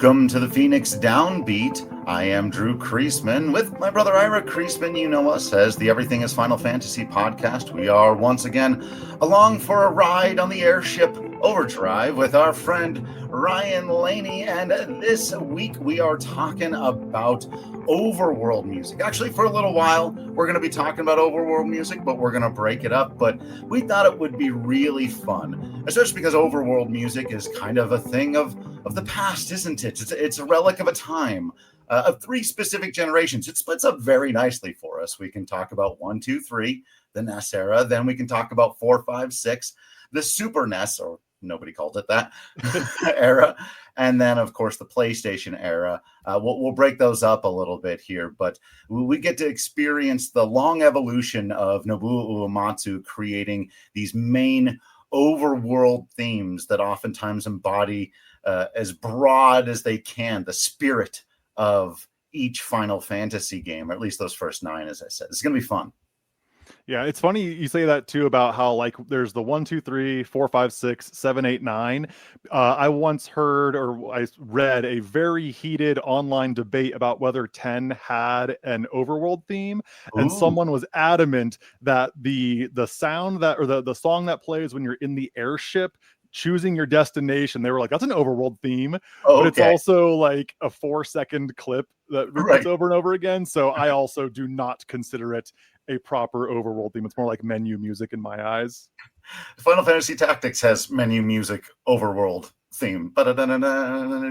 Welcome to the Phoenix Downbeat. I am Drew Kreisman with my brother Ira Kreisman. You know us as the Everything is Final Fantasy podcast. We are once again along for a ride on the airship Overdrive with our friend Ryan Laney. And this week we are talking about Overworld music. Actually, for a little while, we're going to be talking about Overworld music, but we're going to break it up. But we thought it would be really fun, especially because Overworld music is kind of a thing of the past, isn't it? It's a relic of a time, of three specific generations. It splits up very nicely for us. We can talk about 1, 2, 3, the NES era. Then we can talk about 4, 5, 6, the Super NES, or nobody called it that, era. And then, of course, the PlayStation era. We'll break those up a little bit here, but we get to experience the long evolution of Nobuo Uematsu creating these main overworld themes that oftentimes embody as broad as they can the spirit of each Final Fantasy game, or at least those first 9, as I said. It's going to be fun. Yeah, it's funny you say that too about how like there's the 1, 2, 3, 4, 5, 6, 7, 8, 9. I once heard or I read a very heated online debate about whether 10 had an overworld theme, and someone was adamant that the sound that or the song that plays when you're in the airship choosing your destination, they were like, that's an overworld theme, but it's also like a 4-second clip that repeats over and over again. So I also do not consider it a proper overworld theme. It's more like menu music in my eyes. Final Fantasy Tactics has menu music overworld theme.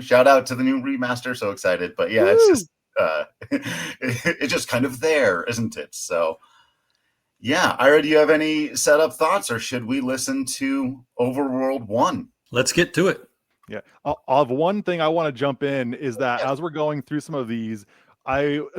Shout out to the new remaster. So excited. But yeah, it's just it's just kind of there, isn't it? So yeah, Ira, do you have any setup thoughts, or should we listen to Overworld 1? Let's get to it. Yeah. Of one thing I want to jump in is that as we're going through some of these,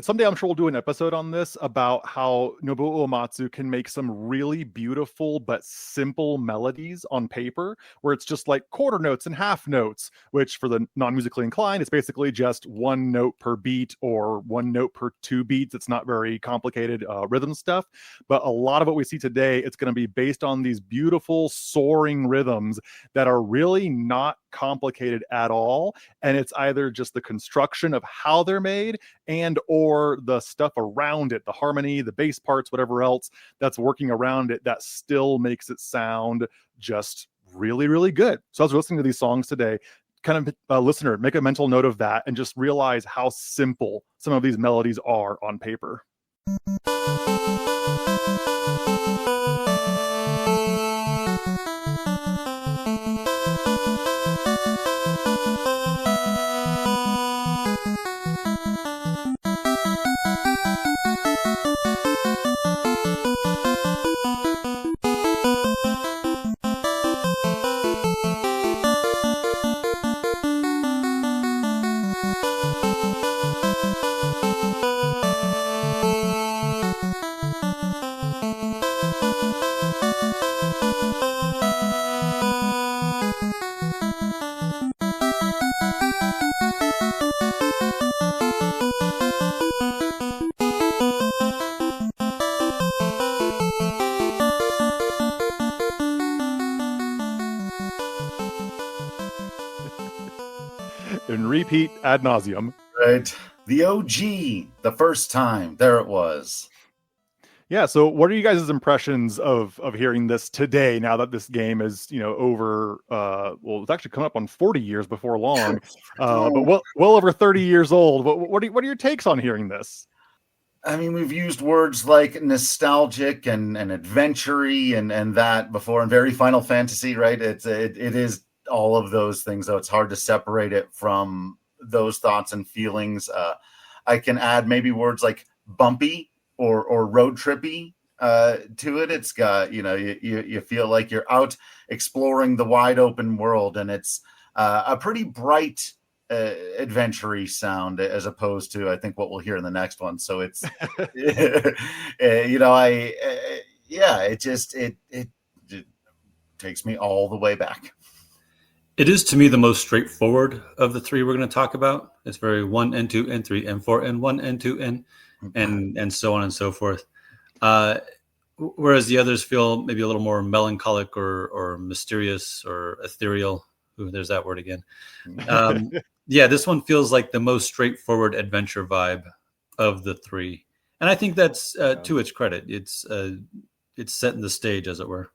someday I'm sure we'll do an episode on this about how Nobuo Uematsu can make some really beautiful but simple melodies on paper, where it's just like quarter notes and half notes, which for the non-musically inclined, it's basically just one note per beat or one note per 2 beats. It's not very complicated rhythm stuff, but a lot of what we see today, it's going to be based on these beautiful soaring rhythms that are really not complicated at all, and it's either just the construction of how they're made and or the stuff around it, the harmony, the bass parts, whatever else that's working around it that still makes it sound just really, really good. So I was listening to these songs today, kind of listener, make a mental note of that and just realize how simple some of these melodies are on paper. And repeat ad nauseum. Right. The OG, the first time. There it was. Yeah, so what are you guys' impressions of hearing this today, now that this game is, over, well, it's actually coming up on 40 years before long, but well over 30 years old. What are your takes on hearing this? I mean, we've used words like nostalgic and adventure-y and that before, and very Final Fantasy, right? It is all of those things, though. It's hard to separate it from those thoughts and feelings. I can add maybe words like bumpy or road trippy to it. It's got, you feel like you're out exploring the wide open world, and it's a pretty bright adventure-y sound as opposed to, I think, what we'll hear in the next one. So it's, it takes me all the way back. It is, to me, the most straightforward of the three we're going to talk about. It's very 1 and 2 and 3 and 4 and 1 and 2 and so on and so forth. Whereas the others feel maybe a little more melancholic or mysterious or ethereal. Ooh, there's that word again. Yeah, this one feels like the most straightforward adventure vibe of the three, and I think that's to its credit. It's setting the stage, as it were.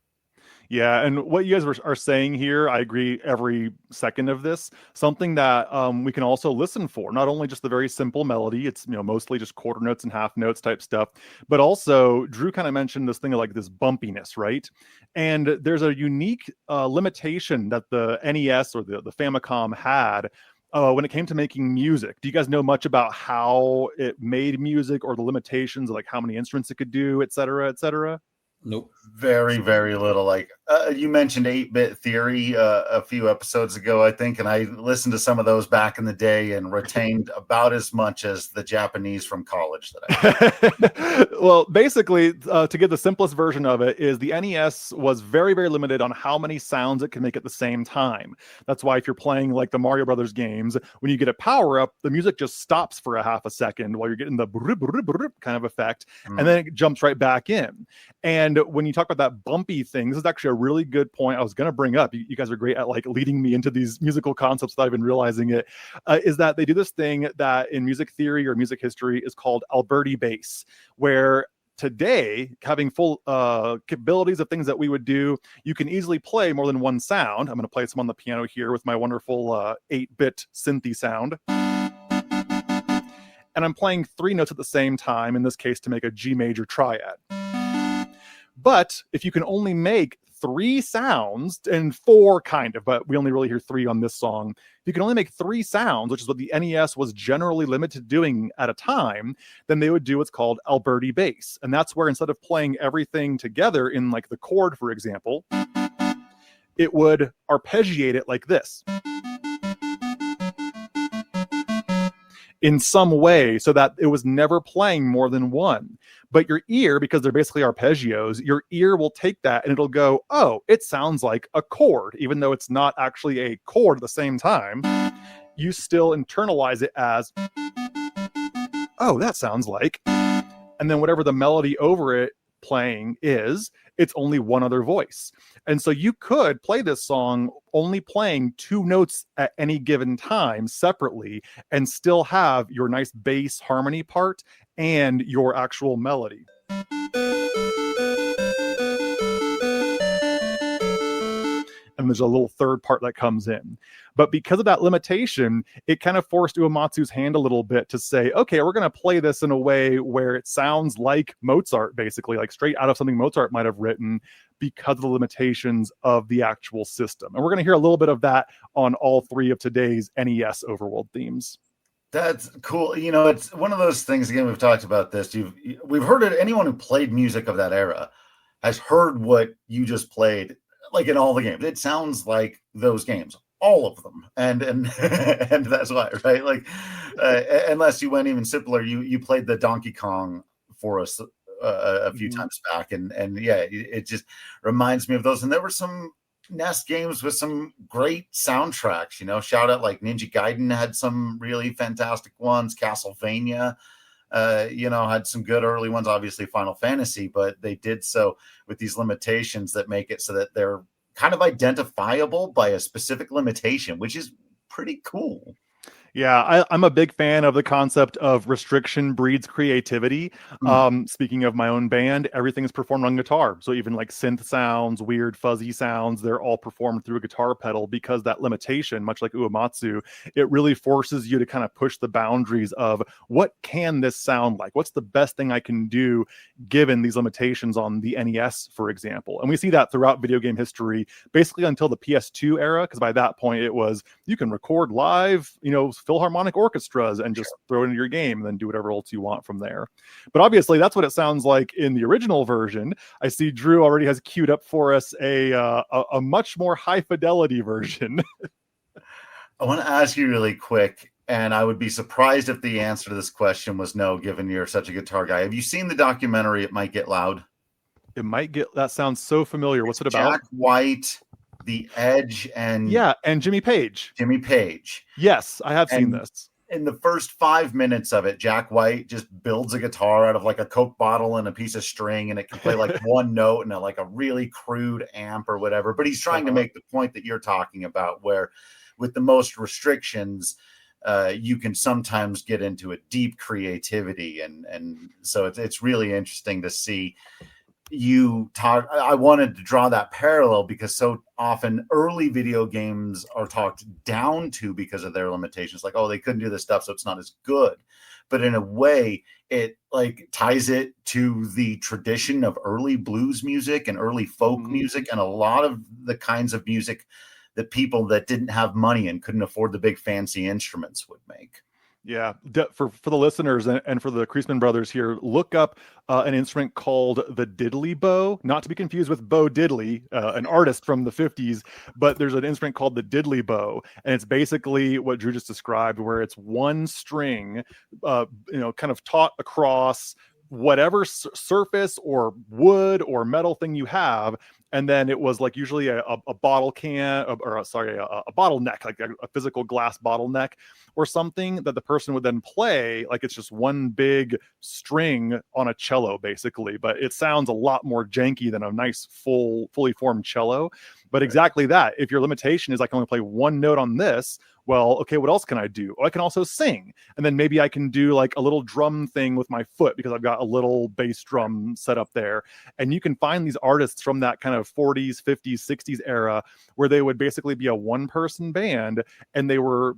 Yeah, and what you guys are saying here, I agree every second of this. Something that we can also listen for, not only just the very simple melody, it's mostly just quarter notes and half notes type stuff, but also Drew kind of mentioned this thing of like this bumpiness, right? And there's a unique limitation that the NES or the Famicom had when it came to making music. Do you guys know much about how it made music or the limitations of like how many instruments it could do, et cetera, et cetera? Nope. Very, very little. Like you mentioned 8-bit theory a few episodes ago, I think, and I listened to some of those back in the day and retained about as much as the Japanese from college that I Well, basically, to give the simplest version of it, is the NES was very, very limited on how many sounds it can make at the same time. That's why if you're playing like the Mario Brothers games, when you get a power up, the music just stops for a half a second while you're getting the kind of effect, and then it jumps right back in. And when you talk about that bumpy thing, this is actually a really good point I was going to bring up. You guys are great at like leading me into these musical concepts without even realizing it. Is that they do this thing that in music theory or music history is called Alberti bass, where today, having full capabilities of things that we would do, you can easily play more than one sound. I'm going to play some on the piano here with my wonderful 8-bit synthy sound. And I'm playing 3 notes at the same time, in this case to make a G major triad. But if you can only make 3 sounds, and 4 kind of, but we only really hear 3 on this song. If you can only make 3 sounds, which is what the NES was generally limited to doing at a time, then they would do what's called Alberti bass. And that's where instead of playing everything together in like the chord, for example, it would arpeggiate it like this. In some way, so that it was never playing more than one. But your ear, because they're basically arpeggios, your ear will take that and it'll go, oh, it sounds like a chord, even though it's not actually a chord at the same time. You still internalize it as, oh, that sounds like, and then whatever the melody over it playing is, it's only one other voice. And so you could play this song only playing 2 notes at any given time separately and still have your nice bass harmony part and your actual melody. And there's a little third part that comes in. But because of that limitation, it kind of forced Uematsu's hand a little bit to say, okay, we're going to play this in a way where it sounds like Mozart, basically, like straight out of something Mozart might have written, because of the limitations of the actual system. And we're going to hear a little bit of that on all 3 of today's NES Overworld themes. That's cool. It's one of those things, again, we've talked about this. We've heard it. Anyone who played music of that era has heard what you just played, like in all the games. It sounds like those games, all of them. And and that's why, right? Like, unless you went even simpler, you played the Donkey Kong for us a few times back. And yeah, it just reminds me of those. And there were some NES games with some great soundtracks, shout out like Ninja Gaiden had some really fantastic ones. Castlevania, had some good early ones, obviously Final Fantasy, but they did so with these limitations that make it so that they're kind of identifiable by a specific limitation, which is pretty cool. Yeah, I'm a big fan of the concept of restriction breeds creativity. Speaking of my own band, everything is performed on guitar. So even like synth sounds, weird fuzzy sounds, they're all performed through a guitar pedal, because that limitation, much like Uematsu, it really forces you to kind of push the boundaries of what can this sound like? What's the best thing I can do given these limitations on the NES, for example? And we see that throughout video game history, basically until the PS2 era, because by that point it was, you can record live, Philharmonic orchestras and just throw it into your game and then do whatever else you want from there. But obviously that's what it sounds like in the original version. I see Drew already has queued up for us a much more high fidelity version. I want to ask you really quick, and I would be surprised if the answer to this question was no, given you're such a guitar guy. Have you seen the documentary It Might Get Loud? It might get, that sounds so familiar. What's it about? Jack White, The Edge, and Jimmy Page. Yes, I have seen this. In the first 5 minutes of it, Jack White just builds a guitar out of like a Coke bottle and a piece of string, and it can play like one note and like a really crude amp or whatever. But he's trying to make the point that you're talking about, where with the most restrictions, you can sometimes get into a deep creativity, and so it's really interesting to see you talk. I wanted to draw that parallel because so often early video games are talked down to because of their limitations, like, oh, they couldn't do this stuff, so it's not as good. But in a way, it like ties it to the tradition of early blues music and early folk music, and a lot of the kinds of music that people that didn't have money and couldn't afford the big fancy instruments would make. Yeah, for the listeners and for the Kreisman brothers here, look up an instrument called the diddley bow, not to be confused with Bo Diddley, an artist from the 50s, but there's an instrument called the diddley bow, and it's basically what Drew just described, where it's one string, kind of taut across whatever surface or wood or metal thing you have. And then it was like usually a bottle can, a bottleneck, like a physical glass bottleneck or something that the person would then play. Like it's just one big string on a cello, basically. But it sounds a lot more janky than a nice, fully formed cello. But exactly that. If your limitation is I can only play one note on this, well, okay, what else can I do? Oh, I can also sing. And then maybe I can do like a little drum thing with my foot because I've got a little bass drum set up there. And you can find these artists from that kind of 40s, 50s, 60s era where they would basically be a one-person band, and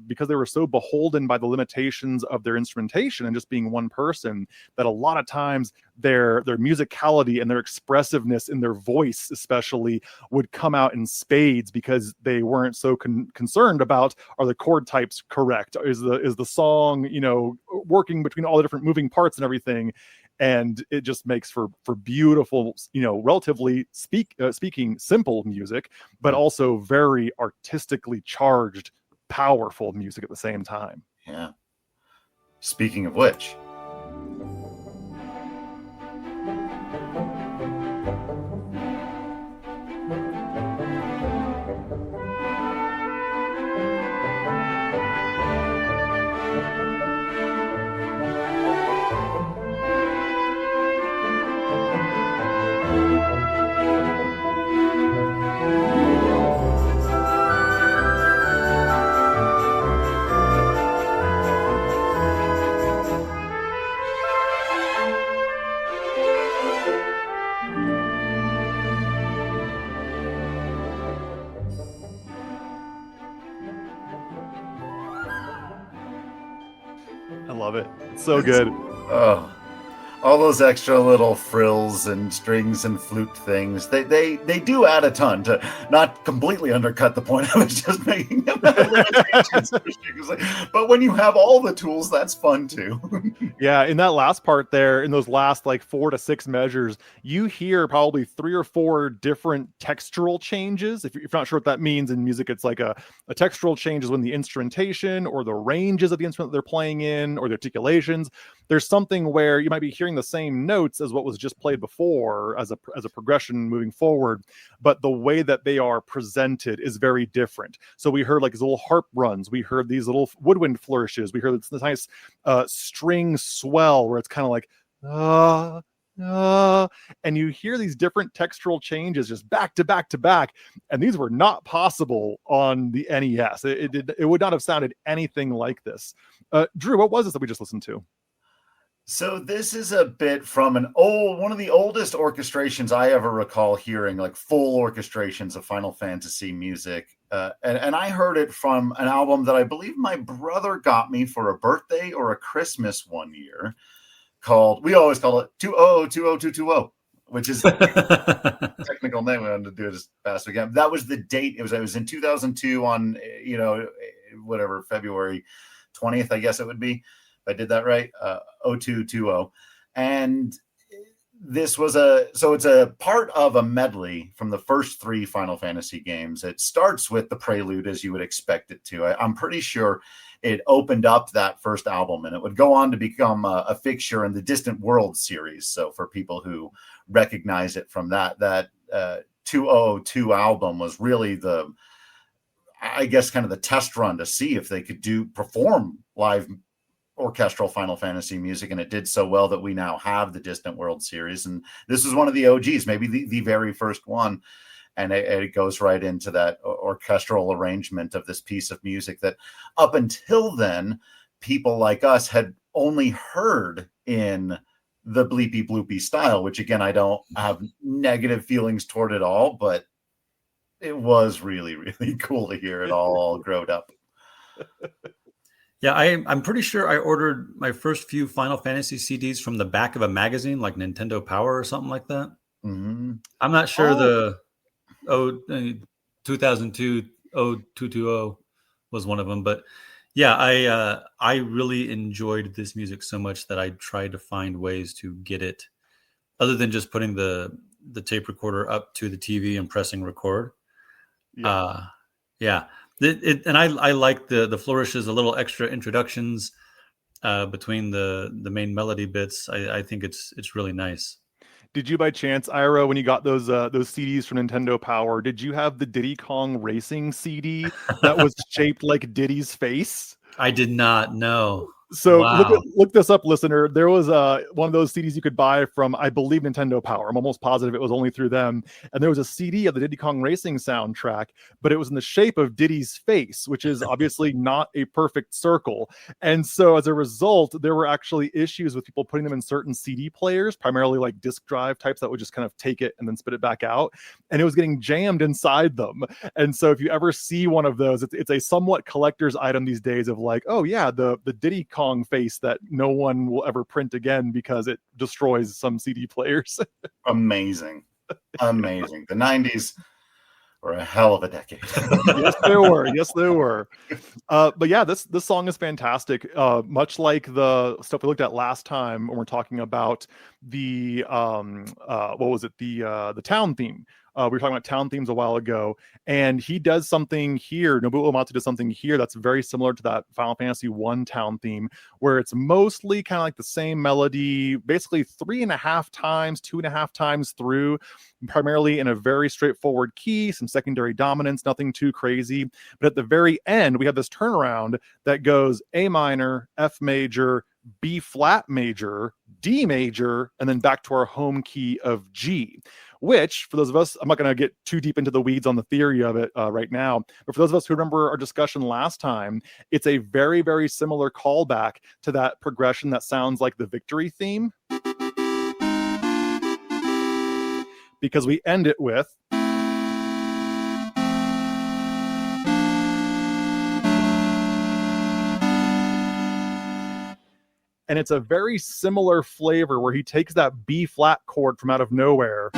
because they were so beholden by the limitations of their instrumentation and just being one person, that a lot of times their musicality and their expressiveness in their voice especially would come out in spades because they weren't so concerned about, are the chord types correct, is the song working between all the different moving parts and everything. And it just makes for beautiful, relatively speaking, simple music, but also very artistically charged, powerful music at the same time. Yeah. Speaking of which, I love it. It's so good. Oh, all those extra little frills and strings and flute things, they do add a ton to not completely undercut the point I was just making about limitations. But when you have all the tools, that's fun too. Yeah, in that last part there, in those last like 4 to 6 measures, you hear probably 3 or 4 different textural changes. If you're not sure what that means in music, it's like a textural change is when the instrumentation or the ranges of the instrument they're playing in, or the articulations, there's something where you might be hearing the same notes as what was just played before as a progression moving forward, but the way that they are presented is very different. So we heard like these little harp runs, we heard these little woodwind flourishes, we heard this nice string swell where it's kind of like and you hear these different textural changes just back to back to back, and these were not possible on the NES. It would not have sounded anything like this. Drew, what was this that we just listened to? So this is a bit from one of the oldest orchestrations I ever recall hearing, like full orchestrations of Final Fantasy music. And I heard it from an album that I believe my brother got me for a birthday or a Christmas one year, we always call it 20202220, which is the technical name. We wanted to do it as fast as we can. That was the date. It was in 2002 on, whatever, February 20th, I guess it would be. If I did that right, 0220. And this was it's a part of a medley from the first 3 Final Fantasy games. It starts with the prelude as you would expect it to. I'm pretty sure it opened up that first album, and it would go on to become a fixture in the Distant World series. So for people who recognize it from that 2002 album was really I guess kind of the test run to see if they could perform live orchestral Final Fantasy music, and it did so well that we now have the Distant World series, and this is one of the OGs, maybe the very first one. And it goes right into that orchestral arrangement of this piece of music that up until then, people like us had only heard in the bleepy bloopy style, which again, I don't have negative feelings toward it all, but it was really, really cool to hear it all grown up. Yeah, I'm pretty sure I ordered my first few Final Fantasy CDs from the back of a magazine, like Nintendo Power or something like that. Mm-hmm. I'm not sure the 2002 0220 was one of them, but yeah, I really enjoyed this music so much that I tried to find ways to get it, other than just putting the tape recorder up to the TV and pressing record. Yeah. And I like the flourishes, a little extra introductions between the main melody bits. I think it's really nice. Did you by chance, Ira, when you got those CDs from Nintendo Power, did you have the Diddy Kong Racing CD that was shaped like Diddy's face? I did not know. So wow. look this up, listener. There was one of those CDs you could buy from, I believe, Nintendo Power. I'm almost positive it was only through them. And there was a CD of the Diddy Kong Racing soundtrack, but it was in the shape of Diddy's face, which is obviously not a perfect circle. And so as a result, there were actually issues with people putting them in certain CD players, primarily like disk drive types that would just kind of take it and then spit it back out. And it was getting jammed inside them. And so if you ever see one of those, it's a somewhat collector's item these days of like, oh yeah, the Diddy Kong face that no one will ever print again because it destroys some CD players. Amazing. The 90s were a hell of a decade. Yes, they were. But yeah, this song is fantastic. Much like the stuff we looked at last time when we're talking about the what was it? The town theme. We were talking about town themes a while ago, and he does something here. Nobuo Uematsu does something here that's very similar to that Final Fantasy I town theme, where it's mostly kind of like the same melody, basically 3.5 times, 2.5 times through, primarily in a very straightforward key, some secondary dominance, nothing too crazy. But at the very end, we have this turnaround that goes A minor, F major, B flat major, D major, and then back to our home key of G, which for those of us, I'm not going to get too deep into the weeds on the theory of it right now, but for those of us who remember our discussion last time, it's a very, very similar callback to that progression that sounds like the victory theme, because we end it with and it's a very similar flavor where he takes that B flat chord from out of nowhere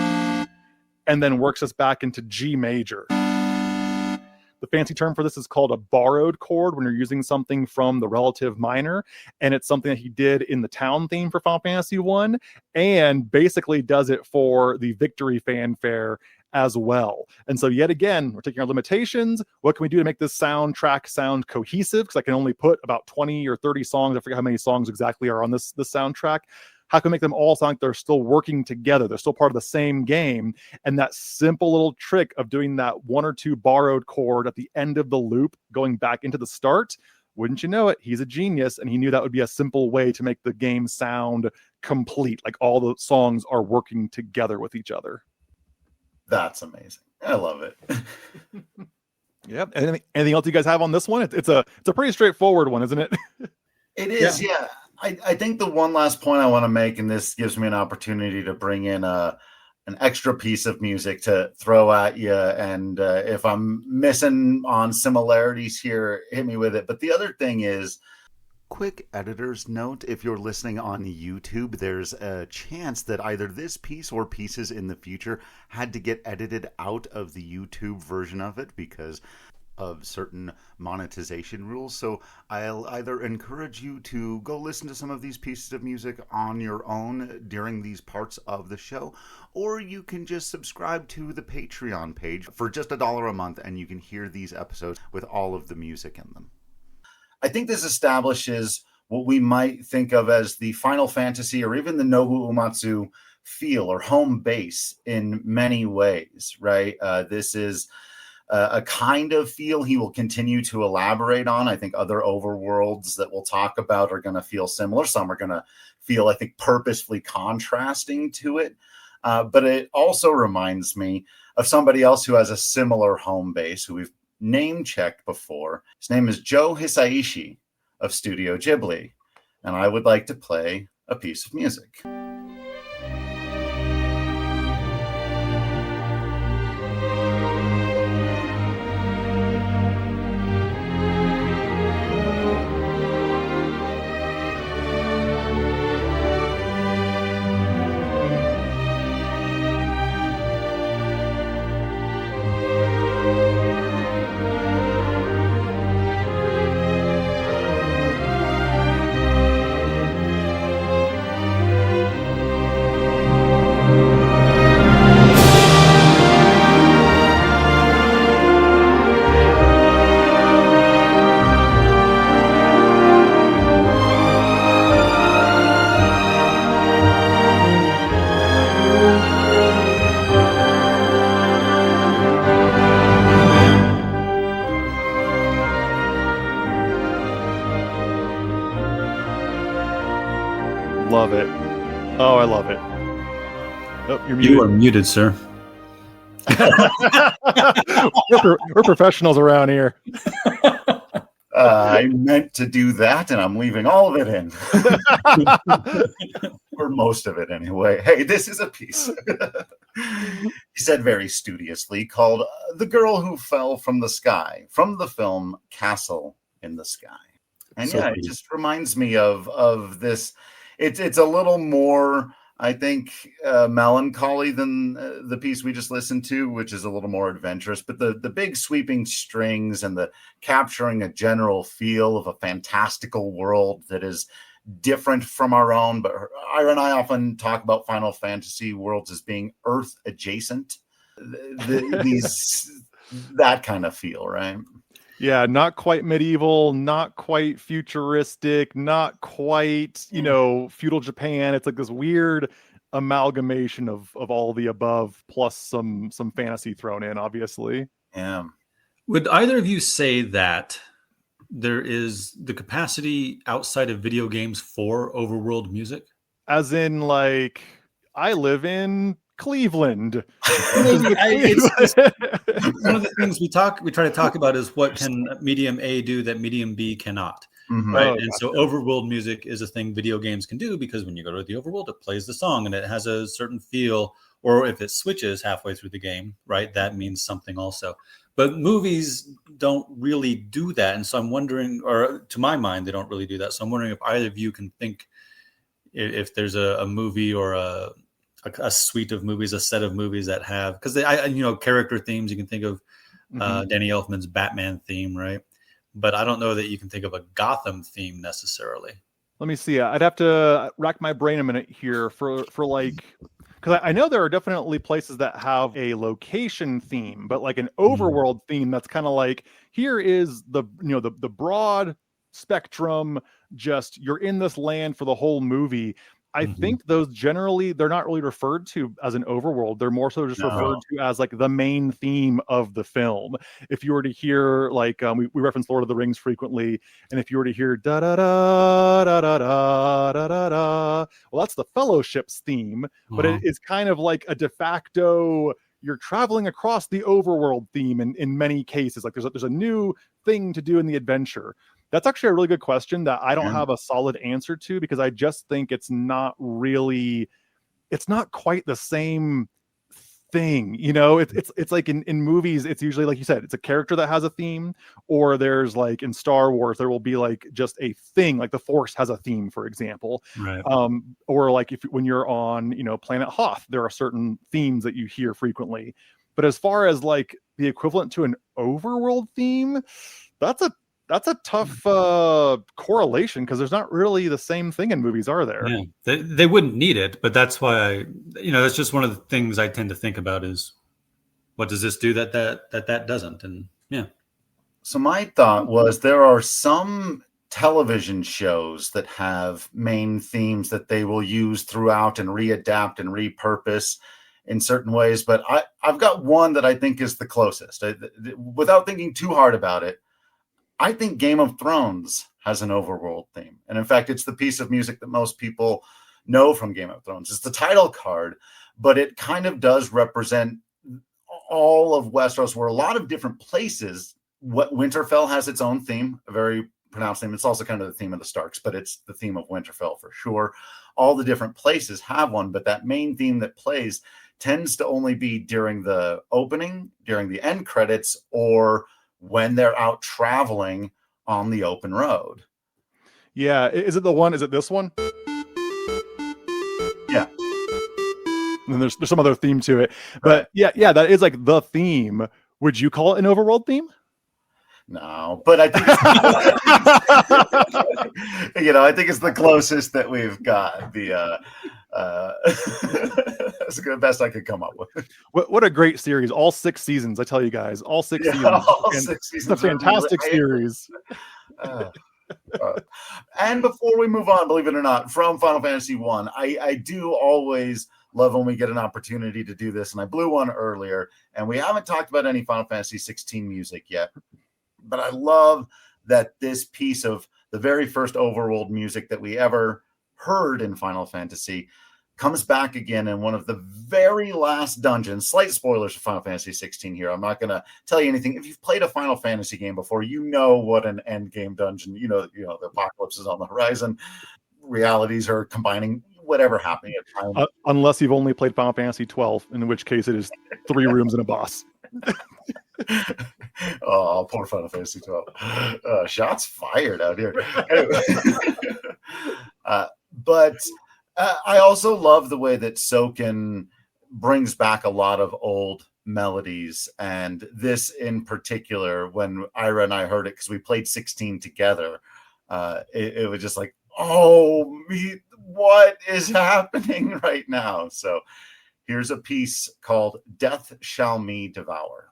and then works us back into G major. The fancy term for this is called a borrowed chord when you're using something from the relative minor, and it's something that he did in the town theme for Final Fantasy I, and basically does it for the victory fanfare as well. And so yet again, we're taking our limitations. What can we do to make this soundtrack sound cohesive? Because I can only put about 20 or 30 songs. I forget how many songs exactly are on this soundtrack. How can we make them all sound like they're still working together? They're still part of the same game. And that simple little trick of doing that 1 or 2 borrowed chord at the end of the loop, going back into the start, wouldn't you know it, he's a genius, and he knew that would be a simple way to make the game sound complete, like all the songs are working together with each other. That's amazing. I love it. Yeah. Anything else you guys have on this one? It's a pretty straightforward one, isn't it? It is, yeah. I think the one last point I want to make, and this gives me an opportunity to bring in an extra piece of music to throw at you. And if I'm missing on similarities here, hit me with it. But the other thing is, quick editor's note, if you're listening on YouTube, there's a chance that either this piece or pieces in the future had to get edited out of the YouTube version of it because of certain monetization rules. So I'll either encourage you to go listen to some of these pieces of music on your own during these parts of the show, or you can just subscribe to the Patreon page for just $1 a month, and you can hear these episodes with all of the music in them. I think this establishes what we might think of as the Final Fantasy or even the Nobuo Uematsu feel or home base in many ways, right? This is a kind of feel he will continue to elaborate on. I think other overworlds that we'll talk about are going to feel similar. Some are going to feel, I think, purposefully contrasting to it. But it also reminds me of somebody else who has a similar home base, who we've name-checked before. His name is Joe Hisaishi of Studio Ghibli. And I would like to play a piece of music. Love it. Oh, I love it. Oh, you're muted. You are muted, sir. we're professionals around here. I meant to do that, and I'm leaving all of it in. Or most of it, anyway. Hey, this is a piece. He said very studiously, called The Girl Who Fell from the Sky, from the film Castle in the Sky. And So yeah, pretty. it just reminds me of this. It's a little more, I think, melancholy than the piece we just listened to, which is a little more adventurous. But the big sweeping strings and the capturing a general feel of a fantastical world that is different from our own. But Ira and I often talk about Final Fantasy worlds as being Earth adjacent. That kind of feel, right? Yeah, not quite medieval, not quite futuristic, not quite, feudal Japan. It's like this weird amalgamation of all the above, plus some fantasy thrown in, obviously. Yeah. Would either of you say that there is the capacity outside of video games for overworld music? As in, like, I live in Cleveland. It's one of the things we try to talk about is what can medium A do that medium B cannot. Mm-hmm. Right. Oh, and gotcha. so overworld music is a thing video games can do, because when you go to the overworld, it plays the song and it has a certain feel, or if it switches halfway through the game, right, that means something also. But movies don't really do that. And so I'm wondering, or to my mind, they don't really do that. So I'm wondering if either of you can think if there's a movie or a suite of movies, a set of movies that have, because character themes, you can think of Danny Elfman's Batman theme, right? But I don't know that you can think of a Gotham theme necessarily. Let me see. I'd have to rack my brain a minute here for like, because I know there are definitely places that have a location theme, but like an overworld theme that's kind of like, here is the broad spectrum, just you're in this land for the whole movie. I think those generally, they're not really referred to as an overworld. They're more so just referred to as like the main theme of the film. If you were to hear, like, we reference Lord of the Rings frequently, and if you were to hear da da da da da da da da da, well, that's the Fellowship's theme, but it is kind of like a de facto, you're traveling across the overworld theme in many cases. Like there's a new thing to do in the adventure. That's actually a really good question that I don't have a solid answer to, because I just think it's not quite the same thing. It's like in movies, it's usually, like you said, it's a character that has a theme, or there's, like, in Star Wars, there will be like just a thing, like the Force has a theme, for example. Right. Or like when you're on, Planet Hoth, there are certain themes that you hear frequently. But as far as like the equivalent to an overworld theme, that's a tough correlation, because there's not really the same thing in movies, are there? Yeah, they wouldn't need it, but that's why that's just one of the things I tend to think about is, what does this do that doesn't? And yeah. So my thought was, there are some television shows that have main themes that they will use throughout and readapt and repurpose in certain ways. But I've got one that I think is the closest. Without thinking too hard about it, I think Game of Thrones has an overworld theme. And in fact, it's the piece of music that most people know from Game of Thrones. It's the title card, but it kind of does represent all of Westeros, where a lot of different places. What Winterfell has its own theme, a very pronounced theme. It's also kind of the theme of the Starks, but it's the theme of Winterfell for sure. All the different places have one, but that main theme that plays tends to only be during the opening, during the end credits, or when they're out traveling on the open road. Yeah. Is it the one? Is it this one? Yeah. And then there's some other theme to it. But right. yeah, that is like the theme. Would you call it an overworld theme? No, but I think I think it's the closest that we've got. That's the best I could come up with. What a great series! All 6 seasons, I tell you guys, all 6 seasons. All 6 seasons. It's a fantastic series. And before we move on, believe it or not, from Final Fantasy 1, I do always love when we get an opportunity to do this, and I blew one earlier, and we haven't talked about any Final Fantasy 16 music yet. But I love that this piece of the very first overworld music that we ever heard in Final Fantasy comes back again in one of the very last dungeons. Slight spoilers for Final Fantasy 16 here. I'm not going to tell you anything. If you've played a Final Fantasy game before, you know what an end game dungeon, the apocalypse is on the horizon. Realities are combining, whatever happening at the time. Unless you've only played Final Fantasy 12, in which case it is 3 rooms and a boss. Oh, poor Final Fantasy 12. Shots fired out here. But I also love the way that Soken brings back a lot of old melodies. And this in particular, when Ira and I heard it, because we played 16 together, it was just like, what is happening right now? So here's a piece called Death Shall Me Devour.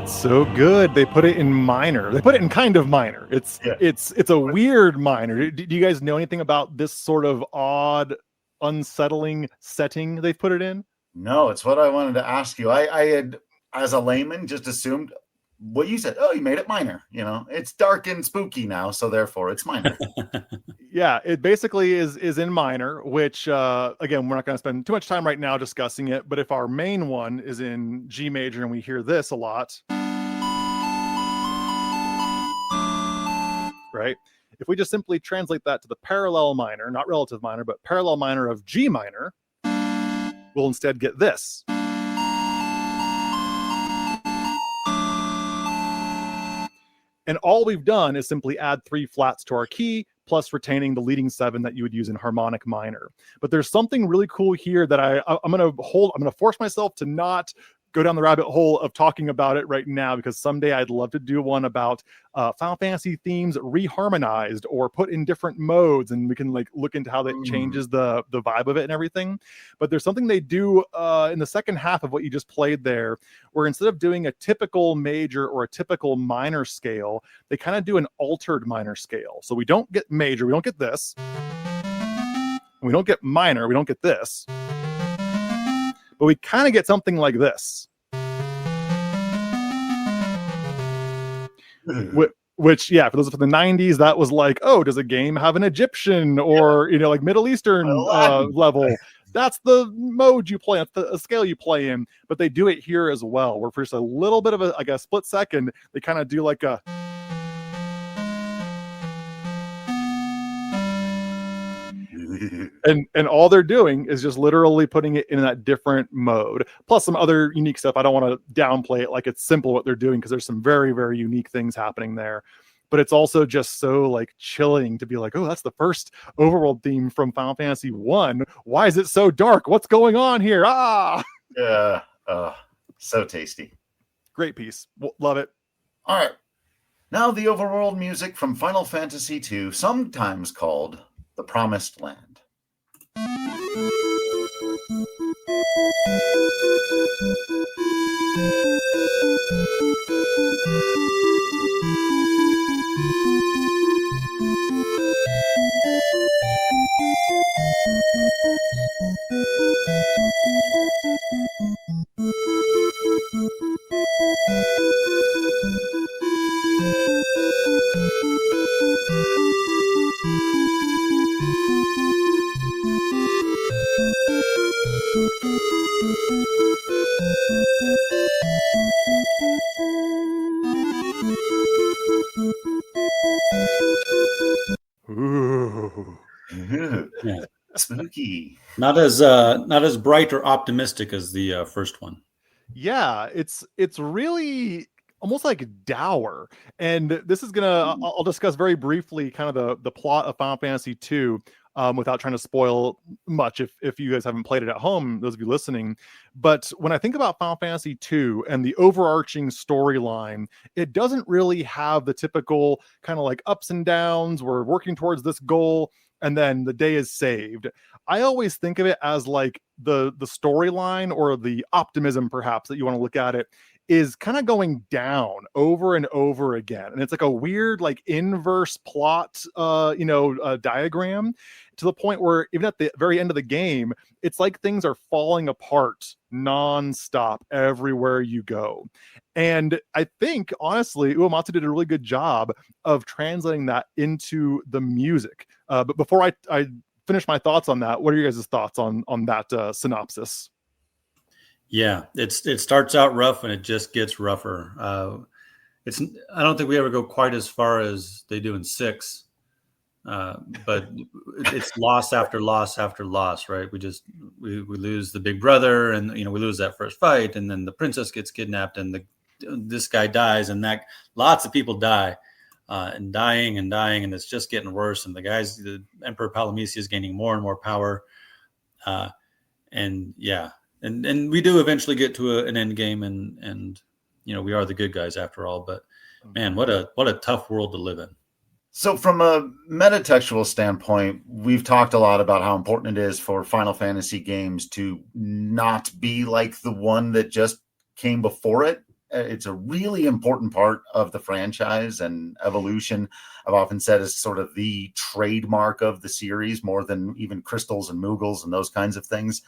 So good. They put it in minor. They put it in kind of minor. It's a weird minor. Do you guys know anything about this sort of odd, unsettling setting they've put it in? No, it's what I wanted to ask you. I had, as a layman, just assumed what you said. Oh, you made it minor. It's dark and spooky now, so therefore it's minor. Yeah, it basically is in minor, which again, we're not going to spend too much time right now discussing it. But if our main one is in G major and we hear this a lot, right? If we just simply translate that to the parallel minor, not relative minor, but parallel minor of G minor, we'll instead get this. And all we've done is simply add 3 flats to our key, plus retaining the leading 7 that you would use in harmonic minor. But there's something really cool here that I'm going to force myself to not go down the rabbit hole of talking about it right now, because someday I'd love to do one about Final Fantasy themes reharmonized or put in different modes, and we can look into how that changes the vibe of it and everything. But there's something they do in the second half of what you just played there, where instead of doing a typical major or a typical minor scale, they kind of do an altered minor scale. So we don't get major, we don't get this. We don't get minor, we don't get this. But we kind of get something like this. Which, yeah, for those from the 90s, that was like, oh, does a game have an Egyptian or, Middle Eastern level? That's the mode you play, that's the scale you play in. But they do it here as well, where for just a little bit of a split second, they kind of do like a... And all they're doing is just literally putting it in that different mode, plus some other unique stuff. I don't want to downplay it like it's simple what they're doing, because there's some very, very unique things happening there. But it's also just so like chilling to be like, oh, that's the first overworld theme from Final Fantasy 1. Why is it so dark? What's going on here? Yeah, so tasty. Great piece. Love it. All right. Now the overworld music from Final Fantasy II, sometimes called The Promised Land. Ooh. Yeah. Spooky. Not as bright or optimistic as the first one. Yeah, it's really almost like dour. And this is gonna I'll discuss very briefly kind of the plot of Final Fantasy 2 without trying to spoil much if you guys haven't played it at home, those of you listening. But when I think about Final Fantasy 2 and the overarching storyline, it doesn't really have the typical kind of like ups and downs. We're working towards this goal and then the day is saved. I always think of it as like the storyline, or the optimism perhaps that you want to look at it, is kind of going down over and over again. And it's like a weird like inverse plot diagram, to the point where even at the very end of the game, it's like things are falling apart nonstop everywhere you go. And I think honestly Uematsu did a really good job of translating that into the music. But before I finish my thoughts on that, what are your guys' thoughts on that synopsis? Yeah, it starts out rough and it just gets rougher. I don't think we ever go quite as far as they do in 6, but it's loss after loss after loss, right? We lose the big brother, and we lose that first fight, and then the princess gets kidnapped, and this guy dies, and that lots of people die, and dying, and it's just getting worse. And the Emperor Palamisi is gaining more and more power, and yeah. And we do eventually get to an end game, and we are the good guys after all. But man, what a tough world to live in. So from a metatextual standpoint, we've talked a lot about how important it is for Final Fantasy games to not be like the one that just came before it. It's a really important part of the franchise, and evolution, I've often said, is sort of the trademark of the series, more than even crystals and Moogles and those kinds of things.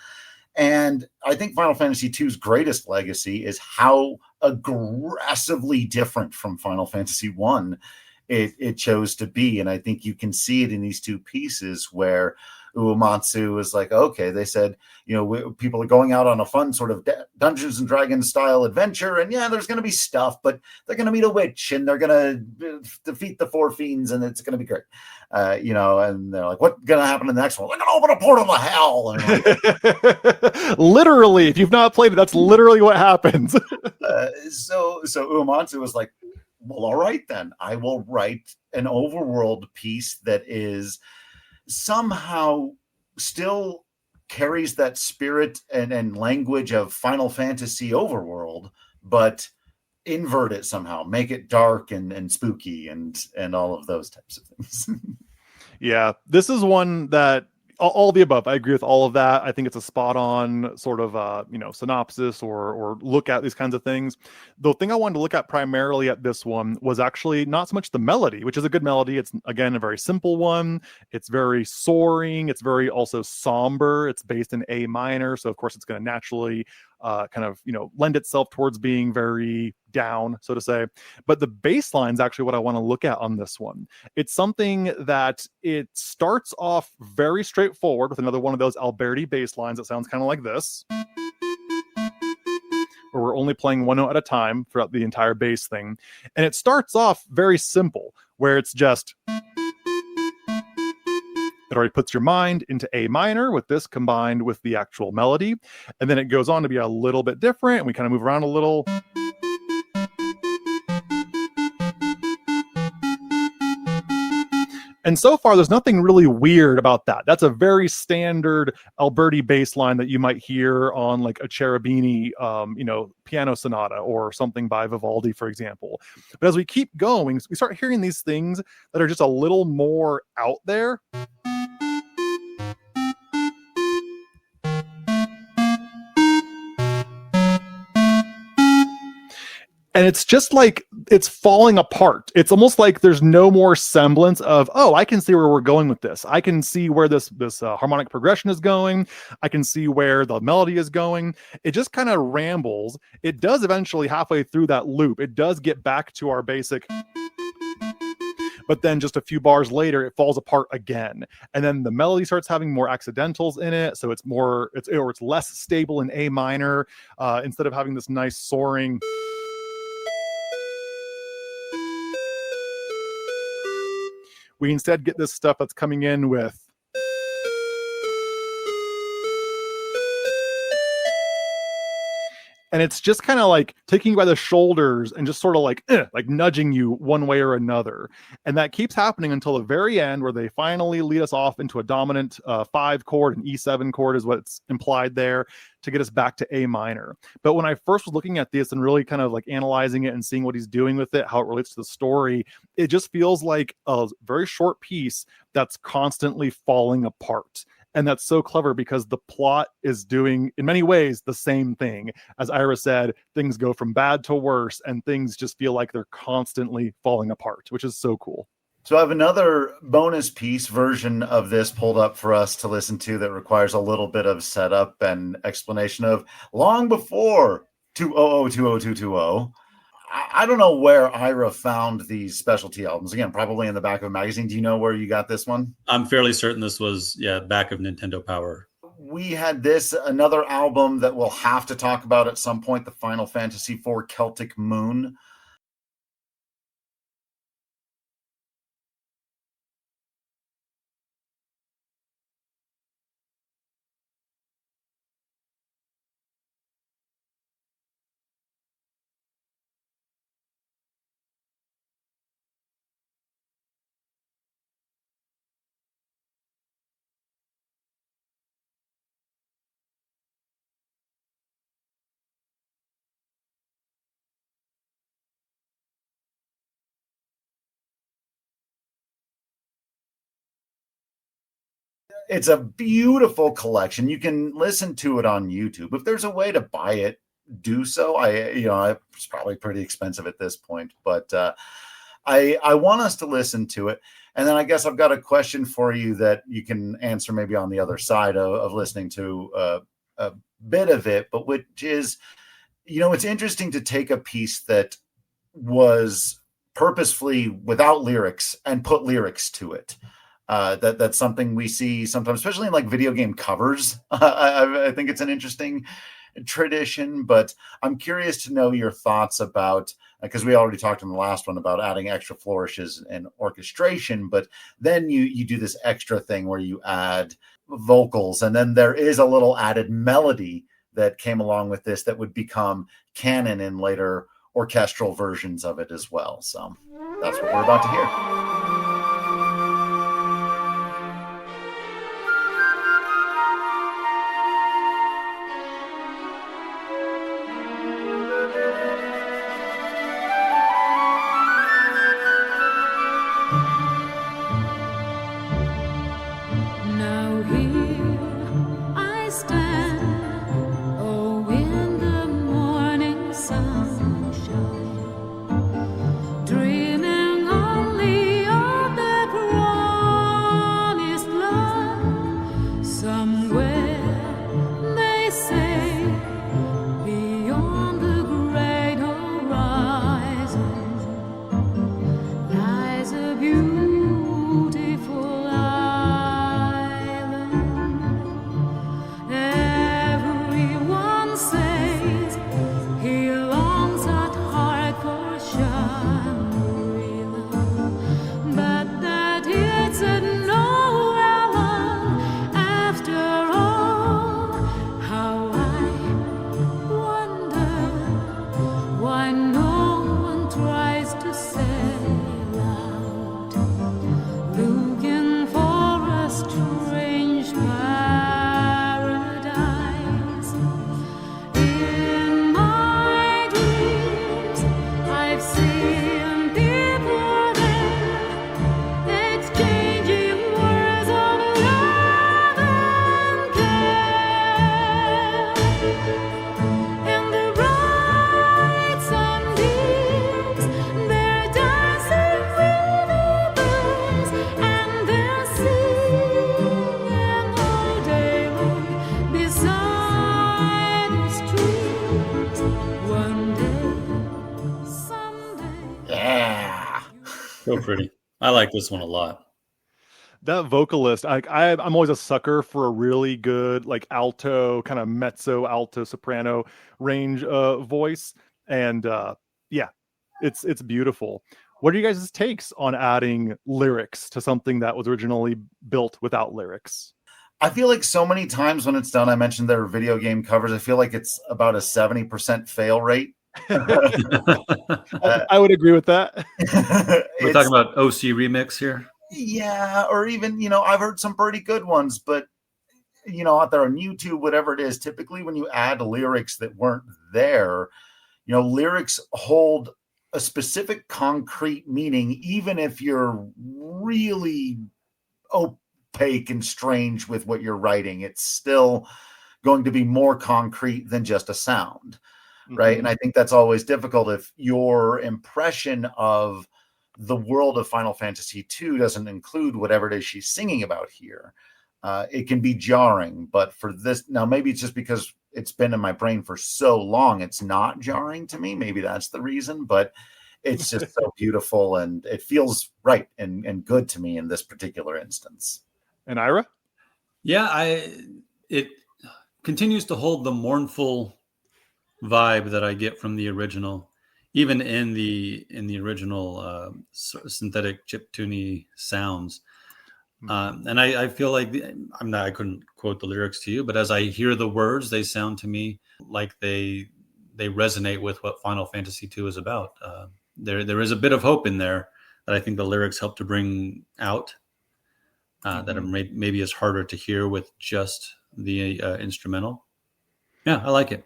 And I think Final Fantasy II's greatest legacy is how aggressively different from Final Fantasy I it chose to be. And I think you can see it in these two pieces where Uematsu was like, okay, they said, people are going out on a fun sort of Dungeons and Dragons style adventure. And yeah, there's going to be stuff, but they're going to meet a witch and they're going to defeat the 4 fiends and it's going to be great. And they're like, what's going to happen in the next one? They're going to open a portal to hell. And Literally, if you've not played it, that's literally what happens. So Uematsu was like, well, all right, then I will write an overworld piece that is somehow still carries that spirit and language of Final Fantasy overworld, but invert it somehow, make it dark and spooky and all of those types of things. Yeah, this is one that all the above. I agree with all of that. I think it's a spot on sort of synopsis or look at these kinds of things. The thing I wanted to look at primarily at this one was actually not so much the melody, which is a good melody. It's again a very simple one. It's very soaring. It's very also somber. It's based in A minor, so of course it's going to naturally lend itself towards being very down, so to say. But the bass line is actually what I want to look at on this one. It's something that it starts off very straightforward with another one of those Alberti bass lines that sounds kind of like this, where we're only playing one note at a time throughout the entire bass thing. And it starts off very simple, where it's just It already puts your mind into A minor with this combined with the actual melody. And then it goes on to be a little bit different. And we kind of move around a little. And so far, there's nothing really weird about that. That's a very standard Alberti bass line that you might hear on like a Cherubini, piano sonata or something by Vivaldi, for example. But as we keep going, we start hearing these things that are just a little more out there. And it's just like it's falling apart. It's almost like there's no more semblance of, oh, I can see where we're going with this. I can see where this harmonic progression is going. I can see where the melody is going. It just kind of rambles. It does eventually, halfway through that loop, it does get back to our basic. But then just a few bars later, it falls apart again. And then the melody starts having more accidentals in it. So it's less stable in A minor, instead of having this nice soaring. We instead get this stuff that's coming in with. And it's just kind of like taking you by the shoulders and just sort of like nudging you one way or another. And that keeps happening until the very end, where they finally lead us off into a dominant 5 chord, an E7 chord is what's implied there, to get us back to A minor. But when I first was looking at this and really kind of like analyzing it and seeing what he's doing with it, how it relates to the story, it just feels like a very short piece that's constantly falling apart. And that's so clever because the plot is doing, in many ways, the same thing. As Ira said, things go from bad to worse, and things just feel like they're constantly falling apart, which is so cool. So I have another bonus piece version of this pulled up for us to listen to that requires a little bit of setup and explanation of long before 2002020. I don't know where Ira found these specialty albums. Again, probably in the back of a magazine. Do you know where you got this one? I'm fairly certain this was, back of Nintendo Power. We had another album that we'll have to talk about at some point, the Final Fantasy IV Celtic Moon. It's a beautiful collection. You can listen to it on YouTube. If there's a way to buy it, do so. It's probably pretty expensive at this point, but I want us to listen to it. And then I guess I've got a question for you that you can answer maybe on the other side of listening to a bit of it, but which is, it's interesting to take a piece that was purposefully without lyrics and put lyrics to it. That's something we see sometimes, especially in like video game covers. I think it's an interesting tradition, but I'm curious to know your thoughts about, because we already talked in the last one about adding extra flourishes and orchestration, but then you do this extra thing where you add vocals, and then there is a little added melody that came along with this that would become canon in later orchestral versions of it as well. So that's what we're about to hear. So pretty. I like this one a lot. That vocalist, I'm always a sucker for a really good like alto, kind of mezzo, alto, soprano range voice, and yeah, it's beautiful. What are you guys' takes on adding lyrics to something that was originally built without lyrics? I feel like so many times when it's done, I mentioned their video game covers, I feel like it's about a 70% fail rate. I would agree with that. We're talking about OC remix here. Yeah, or even, I've heard some pretty good ones, but out there on YouTube, whatever it is, typically when you add lyrics that weren't there, lyrics hold a specific concrete meaning, even if you're really opaque and strange with what you're writing. It's still going to be more concrete than just a sound, right? Mm-hmm. And I think that's always difficult if your impression of the world of Final Fantasy II doesn't include whatever it is she's singing about here. It can be jarring, but for this, now maybe it's just because it's been in my brain for so long, it's not jarring to me. Maybe that's the reason, but it's just so beautiful and it feels right and good to me in this particular instance. And Ira? Yeah, it continues to hold the mournful vibe that I get from the original, even in the original synthetic chiptune sounds. And I feel like I couldn't quote the lyrics to you, but as I hear the words, they sound to me like they resonate with what Final Fantasy II is about. There is a bit of hope in there that I think the lyrics help to bring out. That maybe is harder to hear with just the instrumental. Yeah, I like it.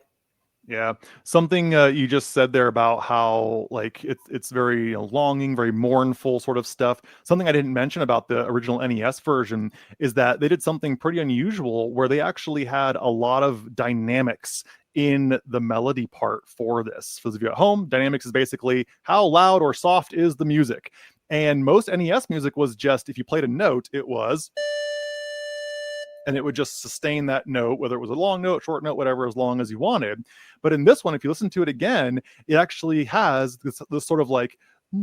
Yeah, something you just said there about how like it's very longing, very mournful sort of stuff. Something I didn't mention about the original NES version is that they did something pretty unusual where they actually had a lot of dynamics in the melody part for this. For those of you at home, dynamics is basically how loud or soft is the music. And most NES music was just, if you played a note, it was, and it would just sustain that note, whether it was a long note, short note, whatever, as long as you wanted. But in this one, if you listen to it again, it actually has this sort of like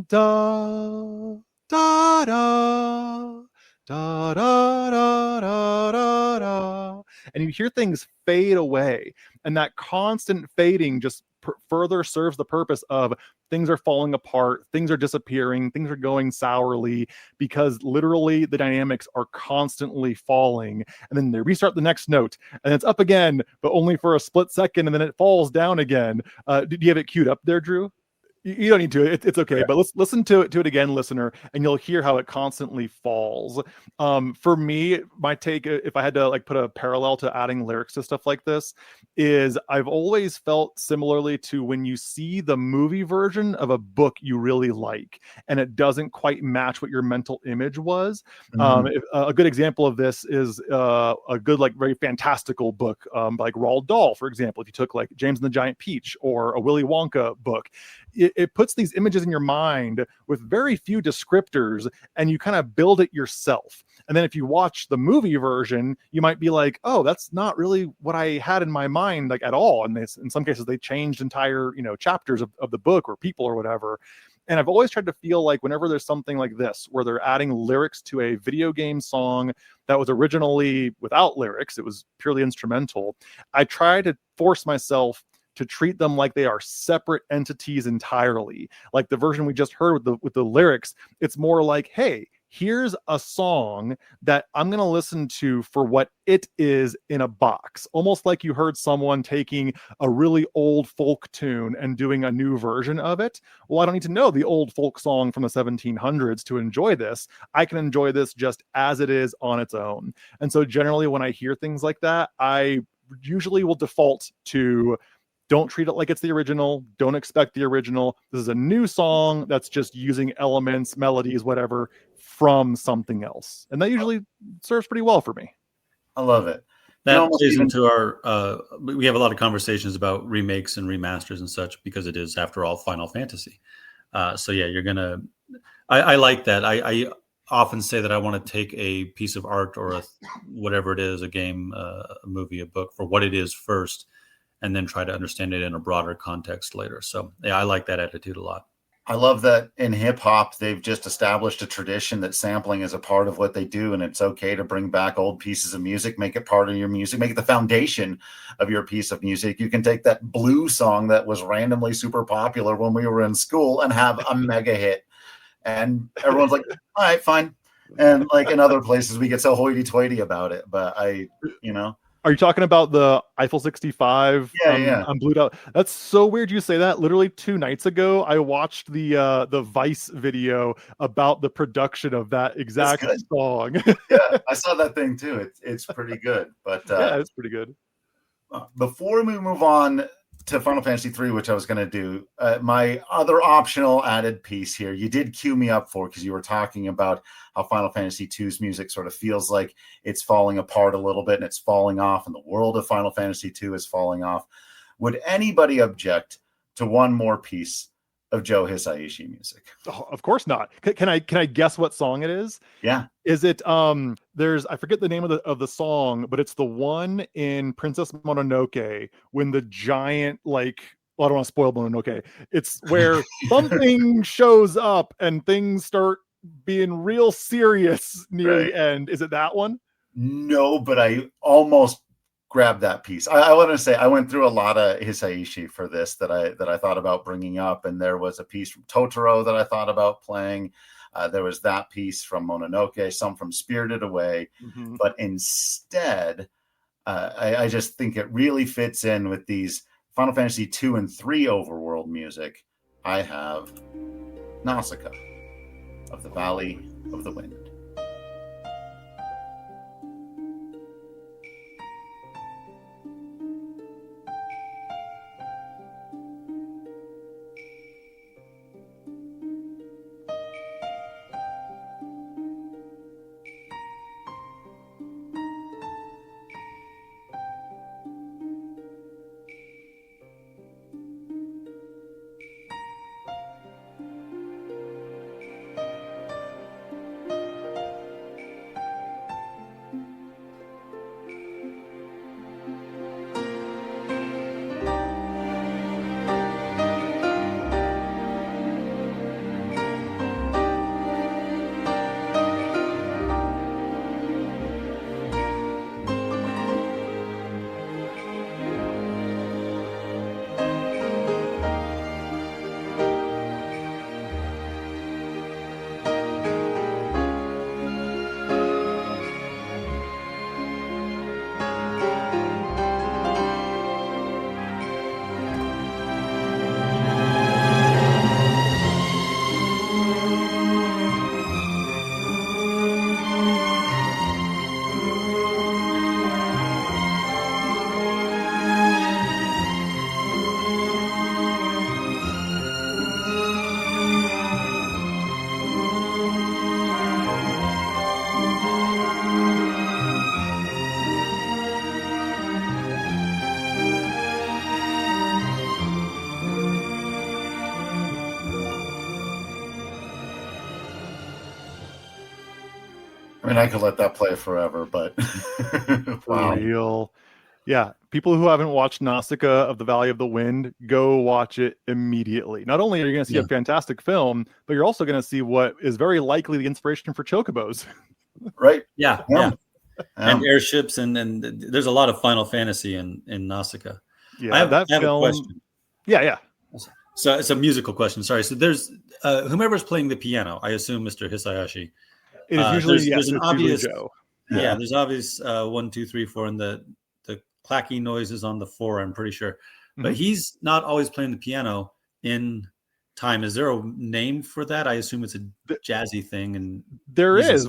da da da da da da da da da, and you hear things fade away, and that constant fading just further serves the purpose of things are falling apart, things are disappearing, things are going sourly, because literally the dynamics are constantly falling, and then they restart the next note and it's up again, but only for a split second, and then it falls down again. Did you have it queued up there, Drew? You don't need to. It's okay. Yeah. But let's listen to it again, listener, and you'll hear how it constantly falls. For me, my take, if I had to like put a parallel to adding lyrics to stuff like this, is I've always felt similarly to when you see the movie version of a book you really like, and it doesn't quite match what your mental image was. A good example of this is a good, like, very fantastical book, like Roald Dahl, for example. If you took like James and the Giant Peach or a Willy Wonka book, it puts these images in your mind with very few descriptors, and you kind of build it yourself. And then if you watch the movie version, you might be like, oh, that's not really what I had in my mind, like, at all. And in some cases, they changed entire, chapters of the book or people or whatever. And I've always tried to feel like whenever there's something like this, where they're adding lyrics to a video game song that was originally without lyrics, it was purely instrumental, I try to force myself to treat them like they are separate entities entirely. Like the version we just heard with the lyrics, it's more like, hey, here's a song that I'm going to listen to for what it is in a box. Almost like you heard someone taking a really old folk tune and doing a new version of it. Well, I don't need to know the old folk song from the 1700s to enjoy this. I can enjoy this just as it is on its own. And so generally when I hear things like that, I usually will default to, don't treat it like it's the original. Don't expect the original. This is a new song that's just using elements, melodies, whatever, from something else. And that usually serves pretty well for me. I love it. That plays into our, we have a lot of conversations about remakes and remasters and such, because it is, after all, Final Fantasy. So yeah, you're going to, I like that. I often say that I want to take a piece of art or whatever it is, a game, a movie, a book, for what it is first, and then try to understand it in a broader context later. So yeah, I like that attitude a lot. I love that in hip hop, they've just established a tradition that sampling is a part of what they do. And it's okay to bring back old pieces of music, make it part of your music, make it the foundation of your piece of music. You can take that blue song that was randomly super popular when we were in school and have a mega hit. And everyone's like, all right, fine. And like in other places, we get so hoity-toity about it. But Are you talking about the Eiffel 65? Yeah. I'm Blued Out. That's so weird you say that. Literally 2 nights ago, I watched the Vice video about the production of that exact song. Yeah, I saw that thing too. It's pretty good. But yeah, it's pretty good. Before we move on to Final Fantasy 3, which I was going to do, my other optional added piece here, you did cue me up for, because you were talking about how Final Fantasy 2's music sort of feels like it's falling apart a little bit and it's falling off, and the world of Final Fantasy 2 is falling off. Would anybody object to one more piece of Joe Hisaishi music? Oh, of course not. Can I guess what song it is? Yeah. Is it there's, I forget the name of the song, but it's the one in Princess Mononoke when the giant, like, well, I don't want to spoil Mononoke. It's where something shows up and things start being real serious near the end. Is it that one? No, but I almost grabbed that piece. I want to say I went through a lot of Hisaishi for this that I thought about bringing up, and there was a piece from Totoro that I thought about playing. There was that piece from Mononoke, some from Spirited Away, but instead, I just think it really fits in with these Final Fantasy 2 and 3 overworld music. I have Nausicaa of the Valley of the Wind. I mean, I could let that play forever, but wow. Real. Yeah, people who haven't watched Nausicaa of the Valley of the Wind, go watch it immediately. Not only are you going to see a fantastic film, but you're also going to see what is very likely the inspiration for Chocobos. Right? Yeah. And airships, and there's a lot of Final Fantasy in Nausicaa. Yeah, I have film, a question. Yeah. So it's a musical question. Sorry. So there's whomever's playing the piano. I assume Mr. Hisaishi. It is usually there's an obvious Joe. Yeah, there's obvious 1, 2, 3, 4, and the clacky noises on the 4. I'm pretty sure, but he's not always playing the piano in time. Is there a name for that? I assume it's a jazzy thing, and there is.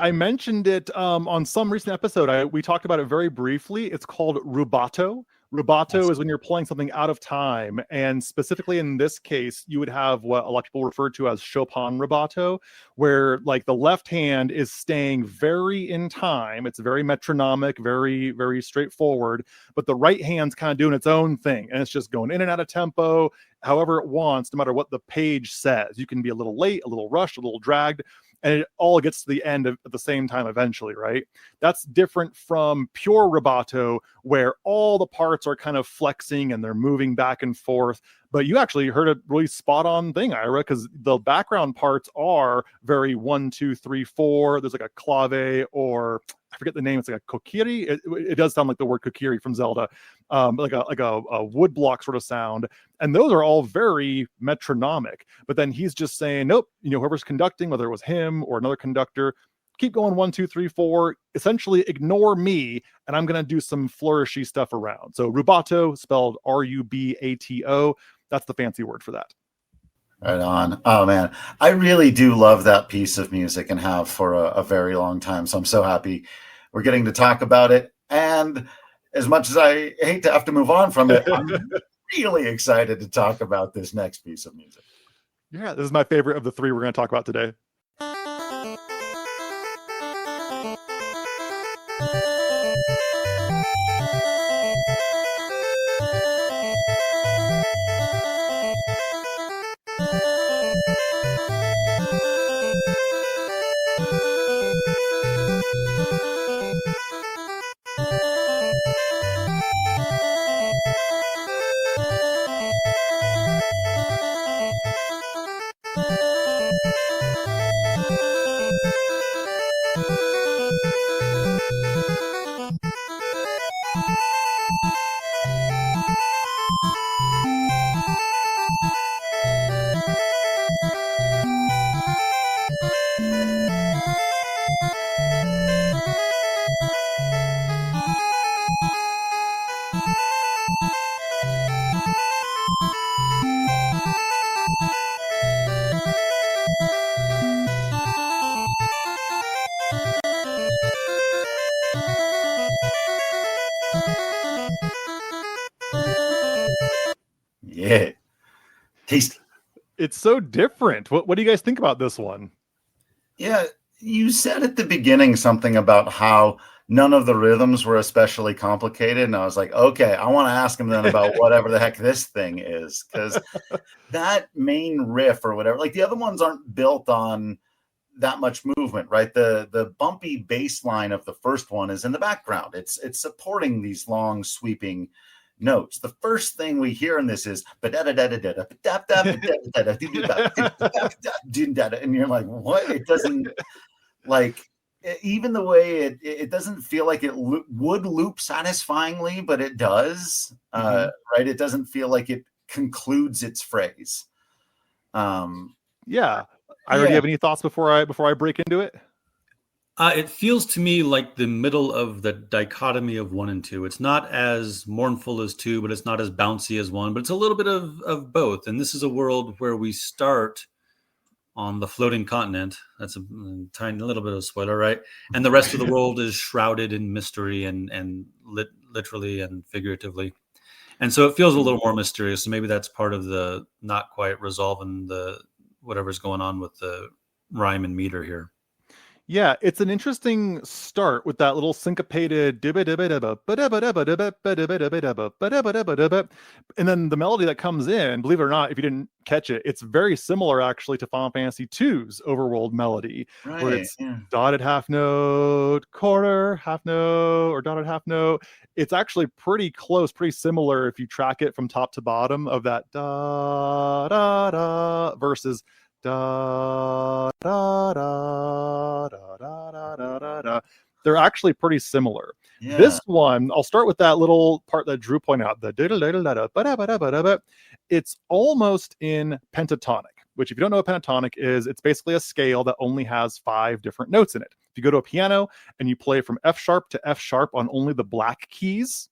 I mentioned it on some recent episode. We talked about it very briefly. It's called rubato. Rubato is when you're playing something out of time, and specifically in this case, you would have what a lot of people refer to as Chopin rubato, where like the left hand is staying very in time. It's very metronomic, very, very straightforward, but the right hand's kind of doing its own thing, and it's just going in and out of tempo, however it wants, no matter what the page says. You can be a little late, a little rushed, a little dragged. and it all gets to the end at the same time eventually, right? That's different from pure rubato, where all the parts are kind of flexing and they're moving back and forth. But you actually heard a really spot on thing, Ira, because the background parts are very 1, 2, 3, 4. There's like a clave, or I forget the name. It's like a kokiri. It does sound like the word kokiri from Zelda, like a wood block sort of sound. And those are all very metronomic. But then he's just saying, nope, whoever's conducting, whether it was him or another conductor, keep going 1, 2, 3, 4. Essentially, ignore me, and I'm going to do some flourishy stuff around. So rubato, spelled rubato. That's the fancy word for that. Right on. Oh, man. I really do love that piece of music and have for a very long time. So I'm so happy we're getting to talk about it. And as much as I hate to have to move on from it, I'm really excited to talk about this next piece of music. Yeah, this is my favorite of the 3 we're going to talk about today. Yeah. Tasty. It's so different. What do you guys think about this one? Yeah, you said at the beginning something about how none of the rhythms were especially complicated. And I was like, okay, I want to ask him then about whatever the heck this thing is. Because that main riff or whatever, like the other ones aren't built on that much movement, right? The bumpy bass line of the first one is in the background. It's supporting these long sweeping notes. The first thing we hear in this is and you're like, what? It doesn't, like, even the way it doesn't feel like it would loop satisfyingly, but it does, right? It doesn't feel like it concludes its phrase. Yeah. I already have any thoughts before I break into it? It feels to me like the middle of the dichotomy of 1 and 2. It's not as mournful as 2, but it's not as bouncy as 1. But it's a little bit of both. And this is a world where we start on the floating continent. That's a tiny little bit of a spoiler, right? And the rest of the world is shrouded in mystery and literally and figuratively. And so it feels a little more mysterious. So maybe that's part of the not quite resolving the whatever's going on with the rhyme and meter here. Yeah, it's an interesting start with that little syncopated and then the melody that comes in, believe it or not, if you didn't catch it, it's very similar actually to Final Fantasy II's Overworld melody, where it's dotted half note, quarter half note, or dotted half note. It's actually pretty close, pretty similar if you track it from top to bottom of that da da da versus da da da da da da da da. They're actually pretty similar. Yeah. This one, I'll start with that little part that Drew pointed out. It's almost in pentatonic, which if you don't know what pentatonic is, it's basically a scale that only has 5 different notes in it. If you go to a piano and you play from F sharp to F sharp on only the black keys,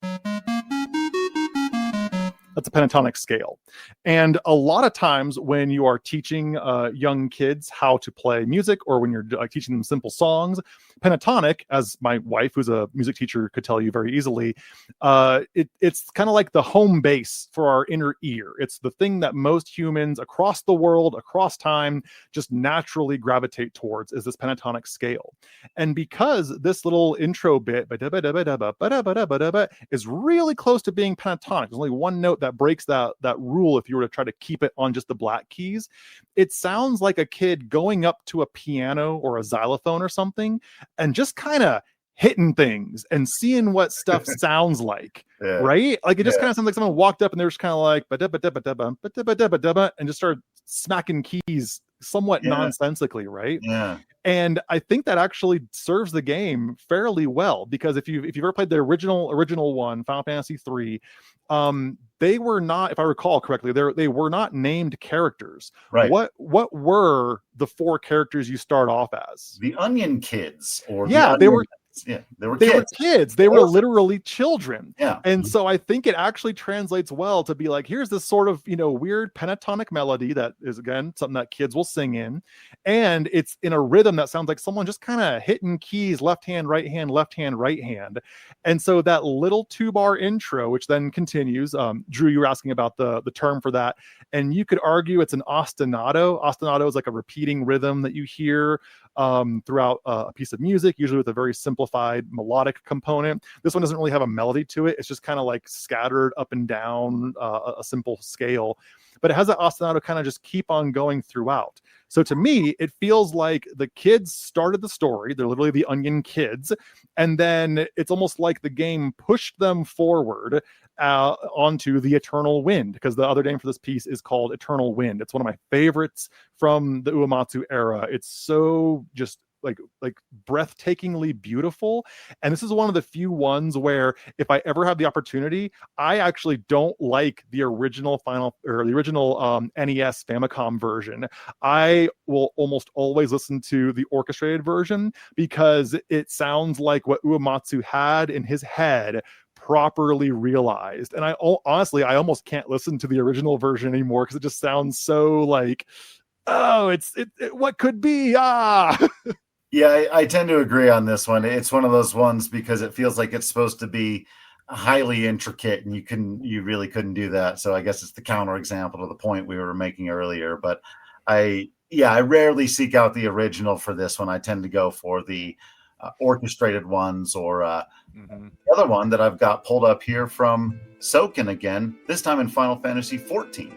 that's a pentatonic scale. And a lot of times when you are teaching young kids how to play music, or when you're teaching them simple songs, pentatonic, as my wife, who's a music teacher, could tell you very easily. It's kind of like the home base for our inner ear. It's the thing that most humans across the world, across time, just naturally gravitate towards, is this pentatonic scale. And because this little intro bit is really close to being pentatonic, there's only one note that breaks that rule if you were to try to keep it on just the black keys. It sounds like a kid going up to a piano or a xylophone or something and just kind of hitting things and seeing what stuff sounds like. Yeah. Right? Like it just kind of sounds like someone walked up and they're just kind of like and just started smacking keys somewhat nonsensically, right? Yeah. And I think that actually serves the game fairly well, because if you've ever played the original one, Final Fantasy 3, they were not, if I recall correctly, they were not named characters. Right. What were the 4 characters you start off as? The Onion Kids, or they were kids. They were literally children. Yeah. And so I think it actually translates well to be like, here's this sort of, weird pentatonic melody that is, again, something that kids will sing in. And it's in a rhythm that sounds like someone just kind of hitting keys, left hand, right hand, left hand, right hand. And so that little 2-bar intro, which then continues, Drew, you were asking about the term for that. And you could argue it's an ostinato. Ostinato is like a repeating rhythm that you hear throughout a piece of music, usually with a very simplified melodic component. This one doesn't really have a melody to it. It's just kind of like scattered up and down a simple scale, but it has that ostinato kind of just keep on going throughout. So to me, it feels like the kids started the story. They're literally the Onion Kids. And then it's almost like the game pushed them forward onto the Eternal Wind, because the other name for this piece is called Eternal Wind. It's one of my favorites from the Uematsu era. It's so just like breathtakingly beautiful. And this is one of the few ones where if I ever have the opportunity, I actually don't like the original NES Famicom version. I will almost always listen to the orchestrated version because it sounds like what Uematsu had in his head properly realized. And I honestly almost can't listen to the original version anymore because it just sounds so like, oh, it what could be. Yeah, I tend to agree on this one. It's one of those ones because it feels like it's supposed to be highly intricate, and you really couldn't do that. So I guess it's the counterexample to the point we were making earlier. But I rarely seek out the original for this one. I tend to go for the orchestrated ones, or the other one that I've got pulled up here from Soken again, this time in Final Fantasy 14.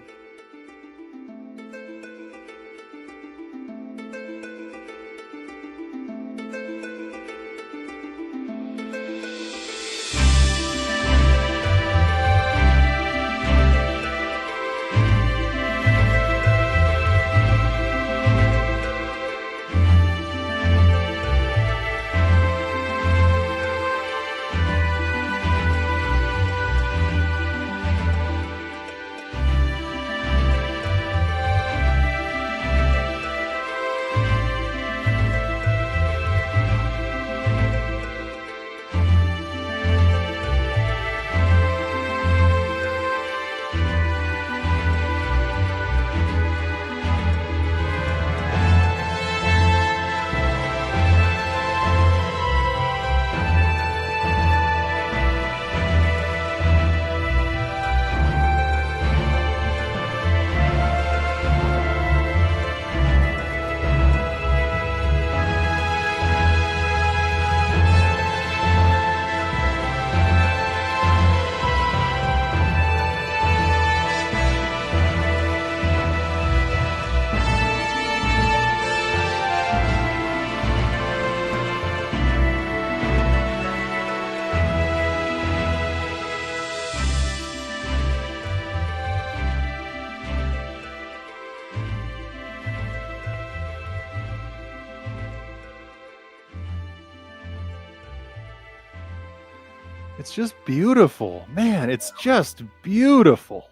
It's just beautiful, man. It's just beautiful.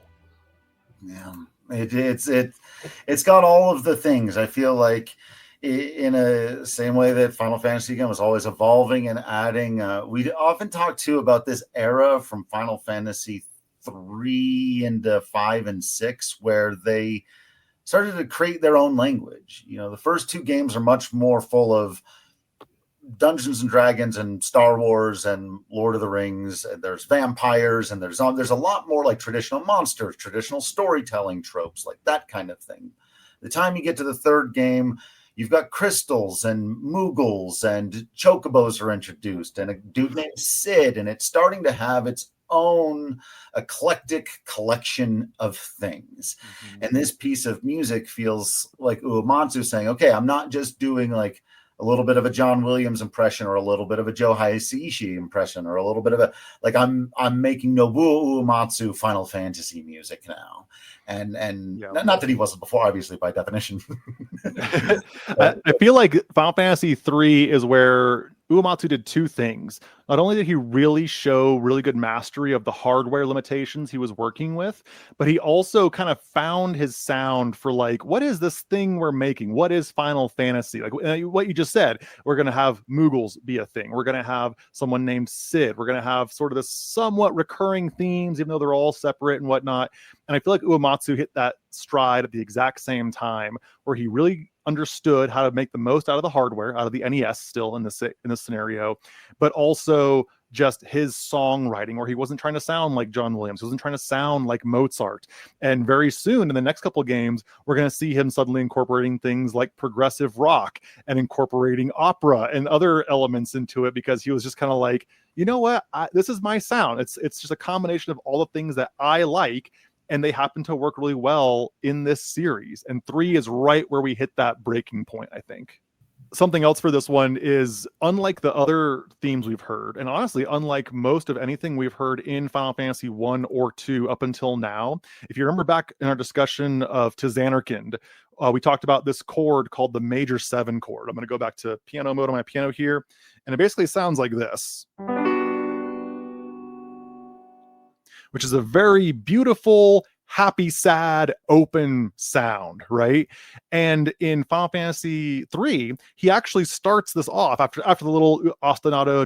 Yeah, it's got all of the things. I feel like in a same way that Final Fantasy again was always evolving and adding. We often talk too about this era from Final Fantasy 3 into 5 and 6, where they started to create their own language. The first 2 games are much more full of Dungeons and Dragons and Star Wars and Lord of the Rings, and there's vampires, and there's a lot more like traditional monsters, traditional storytelling tropes, like that kind of thing. The time you get to the third game, you've got crystals and Moogles and chocobos are introduced, and a dude named Sid, and it's starting to have its own eclectic collection of things. Mm-hmm. And this piece of music feels like Uematsu saying, okay, I'm not just doing like a little bit of a John Williams impression or a little bit of a Joe Hisaishi impression or a little bit of a, like I'm making Nobuo Uematsu Final Fantasy music now. And yeah. Not that he wasn't before, obviously, by definition. I feel like Final Fantasy 3 is where Uematsu did two things. Not only did he really show really good mastery of the hardware limitations he was working with, but he also kind of found his sound for like, what is this thing we're making? What is Final Fantasy? Like what you just said, we're going to have Moogles be a thing. We're going to have someone named Sid. We're going to have sort of this somewhat recurring themes, even though they're all separate and whatnot. And I feel like Uematsu hit that stride at the exact same time where he really understood how to make the most out of the hardware, out of the NES still in this scenario, but also just his songwriting where he wasn't trying to sound like John Williams. He wasn't trying to sound like Mozart. And very soon in the next couple of games, we're going to see him suddenly incorporating things like progressive rock and incorporating opera and other elements into it because he was just kind of like, you know what, this is my sound. It's just a combination of all the things that I like, and they happen to work really well in this series. And 3 is right where we hit that breaking point, I think. Something else for this one is, unlike the other themes we've heard, and honestly, unlike most of anything we've heard in Final Fantasy 1 or 2 up until now, if you remember back in our discussion of Tizanarkand, we talked about this chord called the major 7 chord. I'm going to go back to piano mode on my piano here, and it basically sounds like this, which is a very beautiful, happy, sad, open sound, right? And in Final Fantasy 3, he actually starts this off after the little ostinato,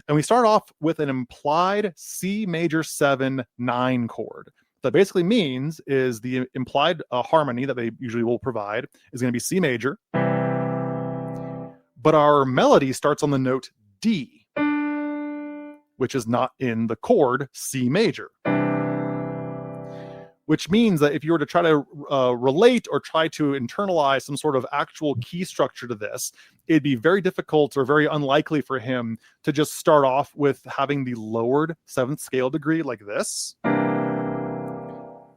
and we start off with an implied C major 7 9 chord. That basically means is the implied harmony that they usually will provide is going to be C major, but our melody starts on the note D, which is not in the chord C major. Which means that if you were to try to relate or try to internalize some sort of actual key structure to this, it'd be very difficult or very unlikely for him to just start off with having the lowered 7th scale degree like this,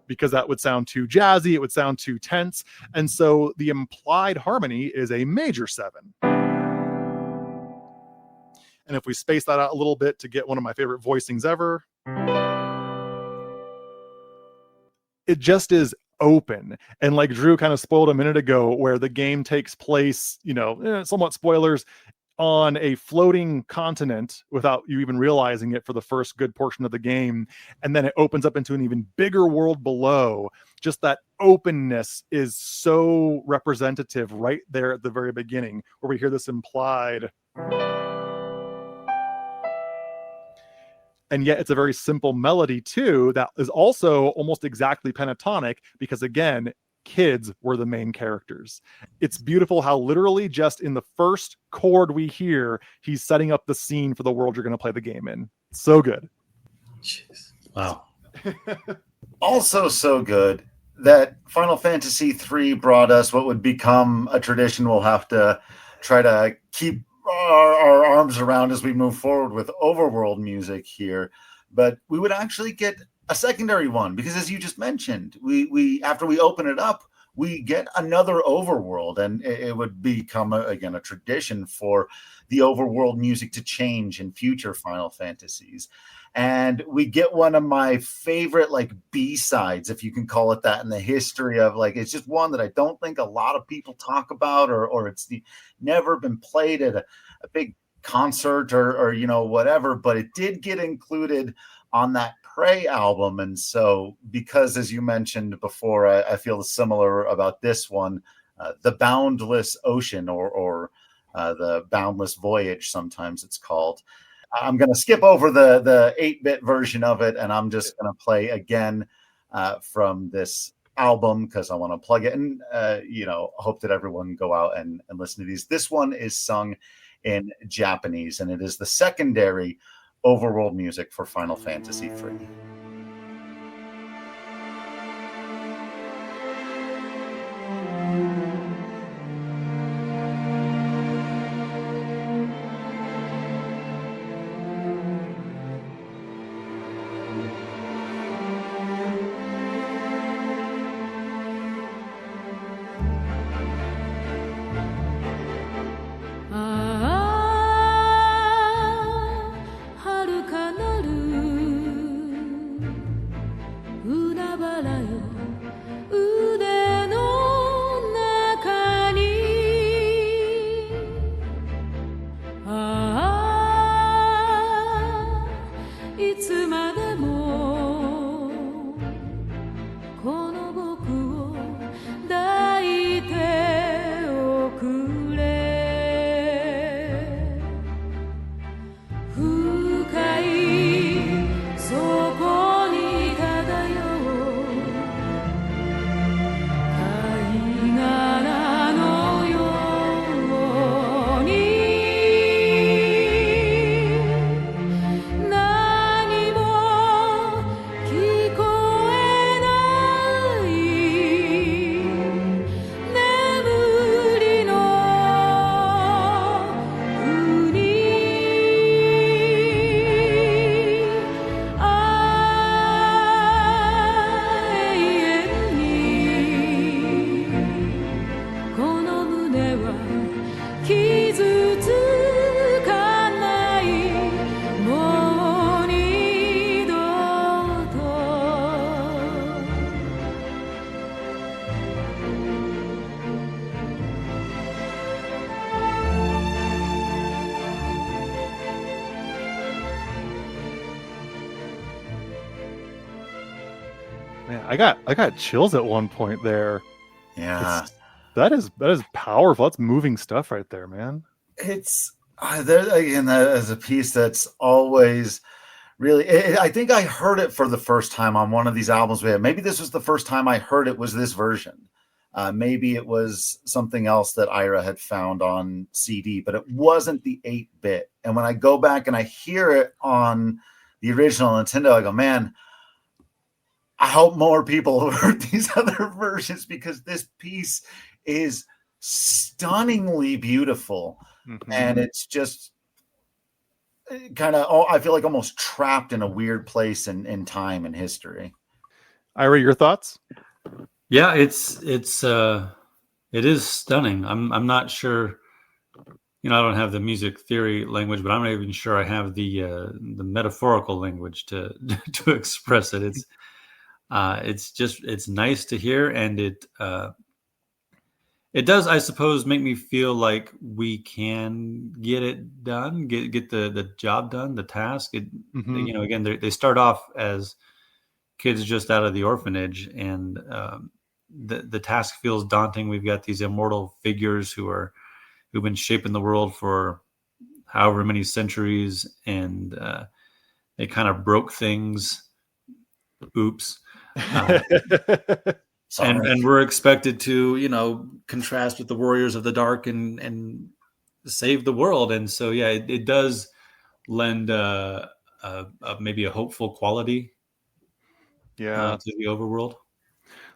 because that would sound too jazzy, it would sound too tense. And so the implied harmony is a major 7. And if we space that out a little bit to get one of my favorite voicings ever, it just is open. And like Drew kind of spoiled a minute ago, where the game takes place, somewhat spoilers, on a floating continent without you even realizing it for the first good portion of the game. And then it opens up into an even bigger world below. Just that openness is so representative right there at the very beginning, where we hear this implied. And yet it's a very simple melody too, that is also almost exactly pentatonic, because again, kids were the main characters. It's beautiful how literally just in the first chord we hear, he's setting up the scene for the world you're going to play the game in. So good. Jeez. Wow. Also so good that Final Fantasy 3 brought us what would become a tradition we'll have to try to keep our arms around as we move forward with Overworld music here, but we would actually get a secondary one, because as you just mentioned, we after we open it up, we get another Overworld, and it would become again a tradition for the Overworld music to change in future Final Fantasies. And we get one of my favorite like B-sides, if you can call it that, in the history of like, it's just one that I don't think a lot of people talk about, or it's never been played at a big concert or whatever, but it did get included on that Prey album. And so, because as you mentioned before, I feel similar about this one, the Boundless Ocean or the Boundless Voyage, sometimes it's called. I'm going to skip over the 8-bit version of it, and I'm just going to play again from this album because I want to plug it and, hope that everyone go out and listen to these. This one is sung in Japanese, and it is the secondary overworld music for Final Fantasy III. Man, I got chills at one point there. Yeah. That is powerful. That's moving stuff right there, man. It's there again. That is a piece that's always really. I think I heard it for the first time on one of these albums we had. Maybe this was the first time I heard it was this version. Maybe it was something else that Ira had found on CD, but it wasn't the 8-bit. And when I go back and I hear it on the original Nintendo, I go, man, I hope more people have heard these other versions because this piece is stunningly beautiful. Mm-hmm. And it's just kind of, I feel like almost trapped in a weird place in time and history. Ira, your thoughts? Yeah, it is stunning. I'm not sure, I don't have the music theory language, but I'm not even sure I have the metaphorical language to express it. It's nice to hear, and it does, I suppose, make me feel like we can get it done, get the job done, the task. Again, they start off as kids just out of the orphanage, and the task feels daunting. We've got these immortal figures who've been shaping the world for however many centuries, and they kind of broke things. Oops. And we're expected to, contrast with the warriors of the dark and save the world. And so, yeah, it does lend maybe a hopeful quality to the overworld.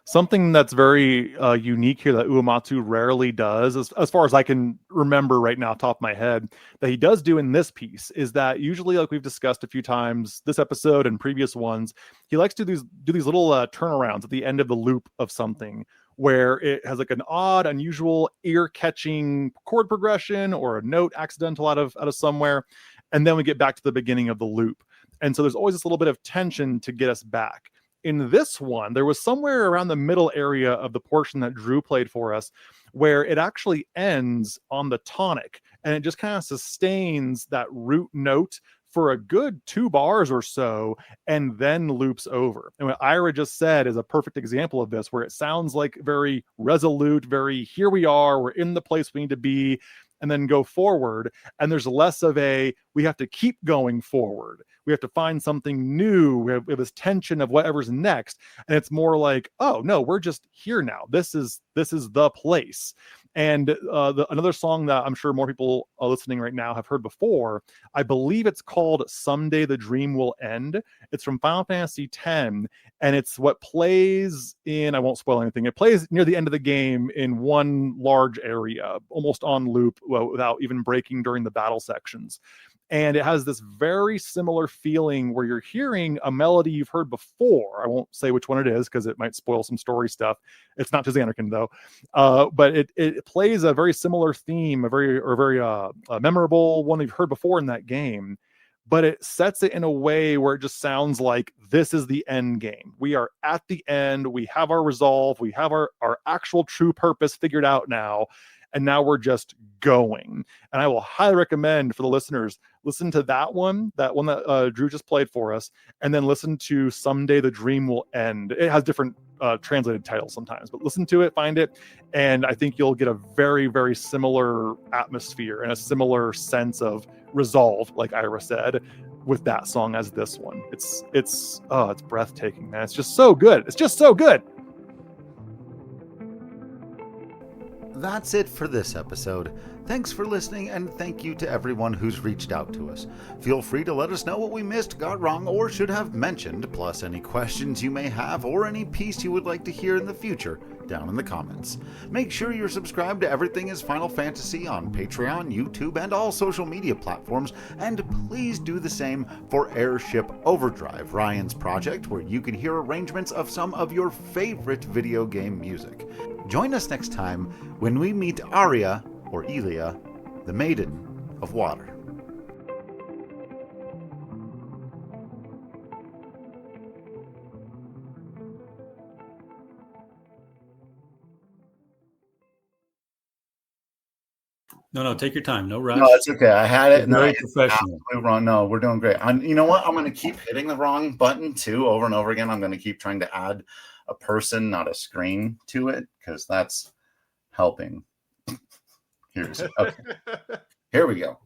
Something that's very unique here that Uematsu rarely does, as far as I can remember right now, top of my head, that he does do in this piece is that usually, like we've discussed a few times this episode and previous ones, he likes to do these little turnarounds at the end of the loop of something where it has like an odd, unusual, ear-catching chord progression or a note accidental out of somewhere, and then we get back to the beginning of the loop. And so there's always this little bit of tension to get us back. In this one, there was somewhere around the middle area of the portion that Drew played for us where it actually ends on the tonic, and it just kind of sustains that root note for a good 2 bars or so, and then loops over. And what Ira just said is a perfect example of this, where it sounds like very resolute, very here we are, we're in the place we need to be, and then go forward. And there's less of a, we have to keep going forward. We have to find something new. We have this tension of whatever's next. And it's more like, oh no, we're just here now. This is the place. And another song that I'm sure more people listening right now have heard before, I believe it's called Someday the Dream Will End. It's from Final Fantasy X, and it's what plays in, I won't spoil anything, it plays near the end of the game in one large area, almost on loop, without even breaking during the battle sections. And it has this very similar feeling where you're hearing a melody you've heard before. I won't say which one it is because it might spoil some story stuff. It's not to Xanarkin though, but it plays a very similar theme, a very memorable one you've heard before in that game. But it sets it in a way where it just sounds like this is the end game. We are at the end. We have our resolve. We have our actual true purpose figured out now. And now we're just going. And I will highly recommend for the listeners, listen to that one that Drew just played for us, and then listen to Someday the Dream Will End. It has different translated titles sometimes, but listen to it, find it, and I think you'll get a very, very similar atmosphere and a similar sense of resolve, like Ira said, with that song as this one. It's breathtaking, man. It's just so good. It's just so good. That's it for this episode. Thanks for listening, and thank you to everyone who's reached out to us. Feel free to let us know what we missed, got wrong, or should have mentioned, plus any questions you may have or any piece you would like to hear in the future down in the comments. Make sure you're subscribed to Everything is Final Fantasy on Patreon, YouTube, and all social media platforms, and please do the same for Airship Overdrive, Ryan's project, where you can hear arrangements of some of your favorite video game music. Join us next time when we meet Arya, or Elia, the Maiden of Water. No, take your time. No rush. No, it's okay. I had it. Very professional. Wrong. No, we're doing great. You know what? I'm going to keep hitting the wrong button too, over and over again. I'm going to keep trying to add a person, not a screen, to it, because that's helping. Okay. Here we go.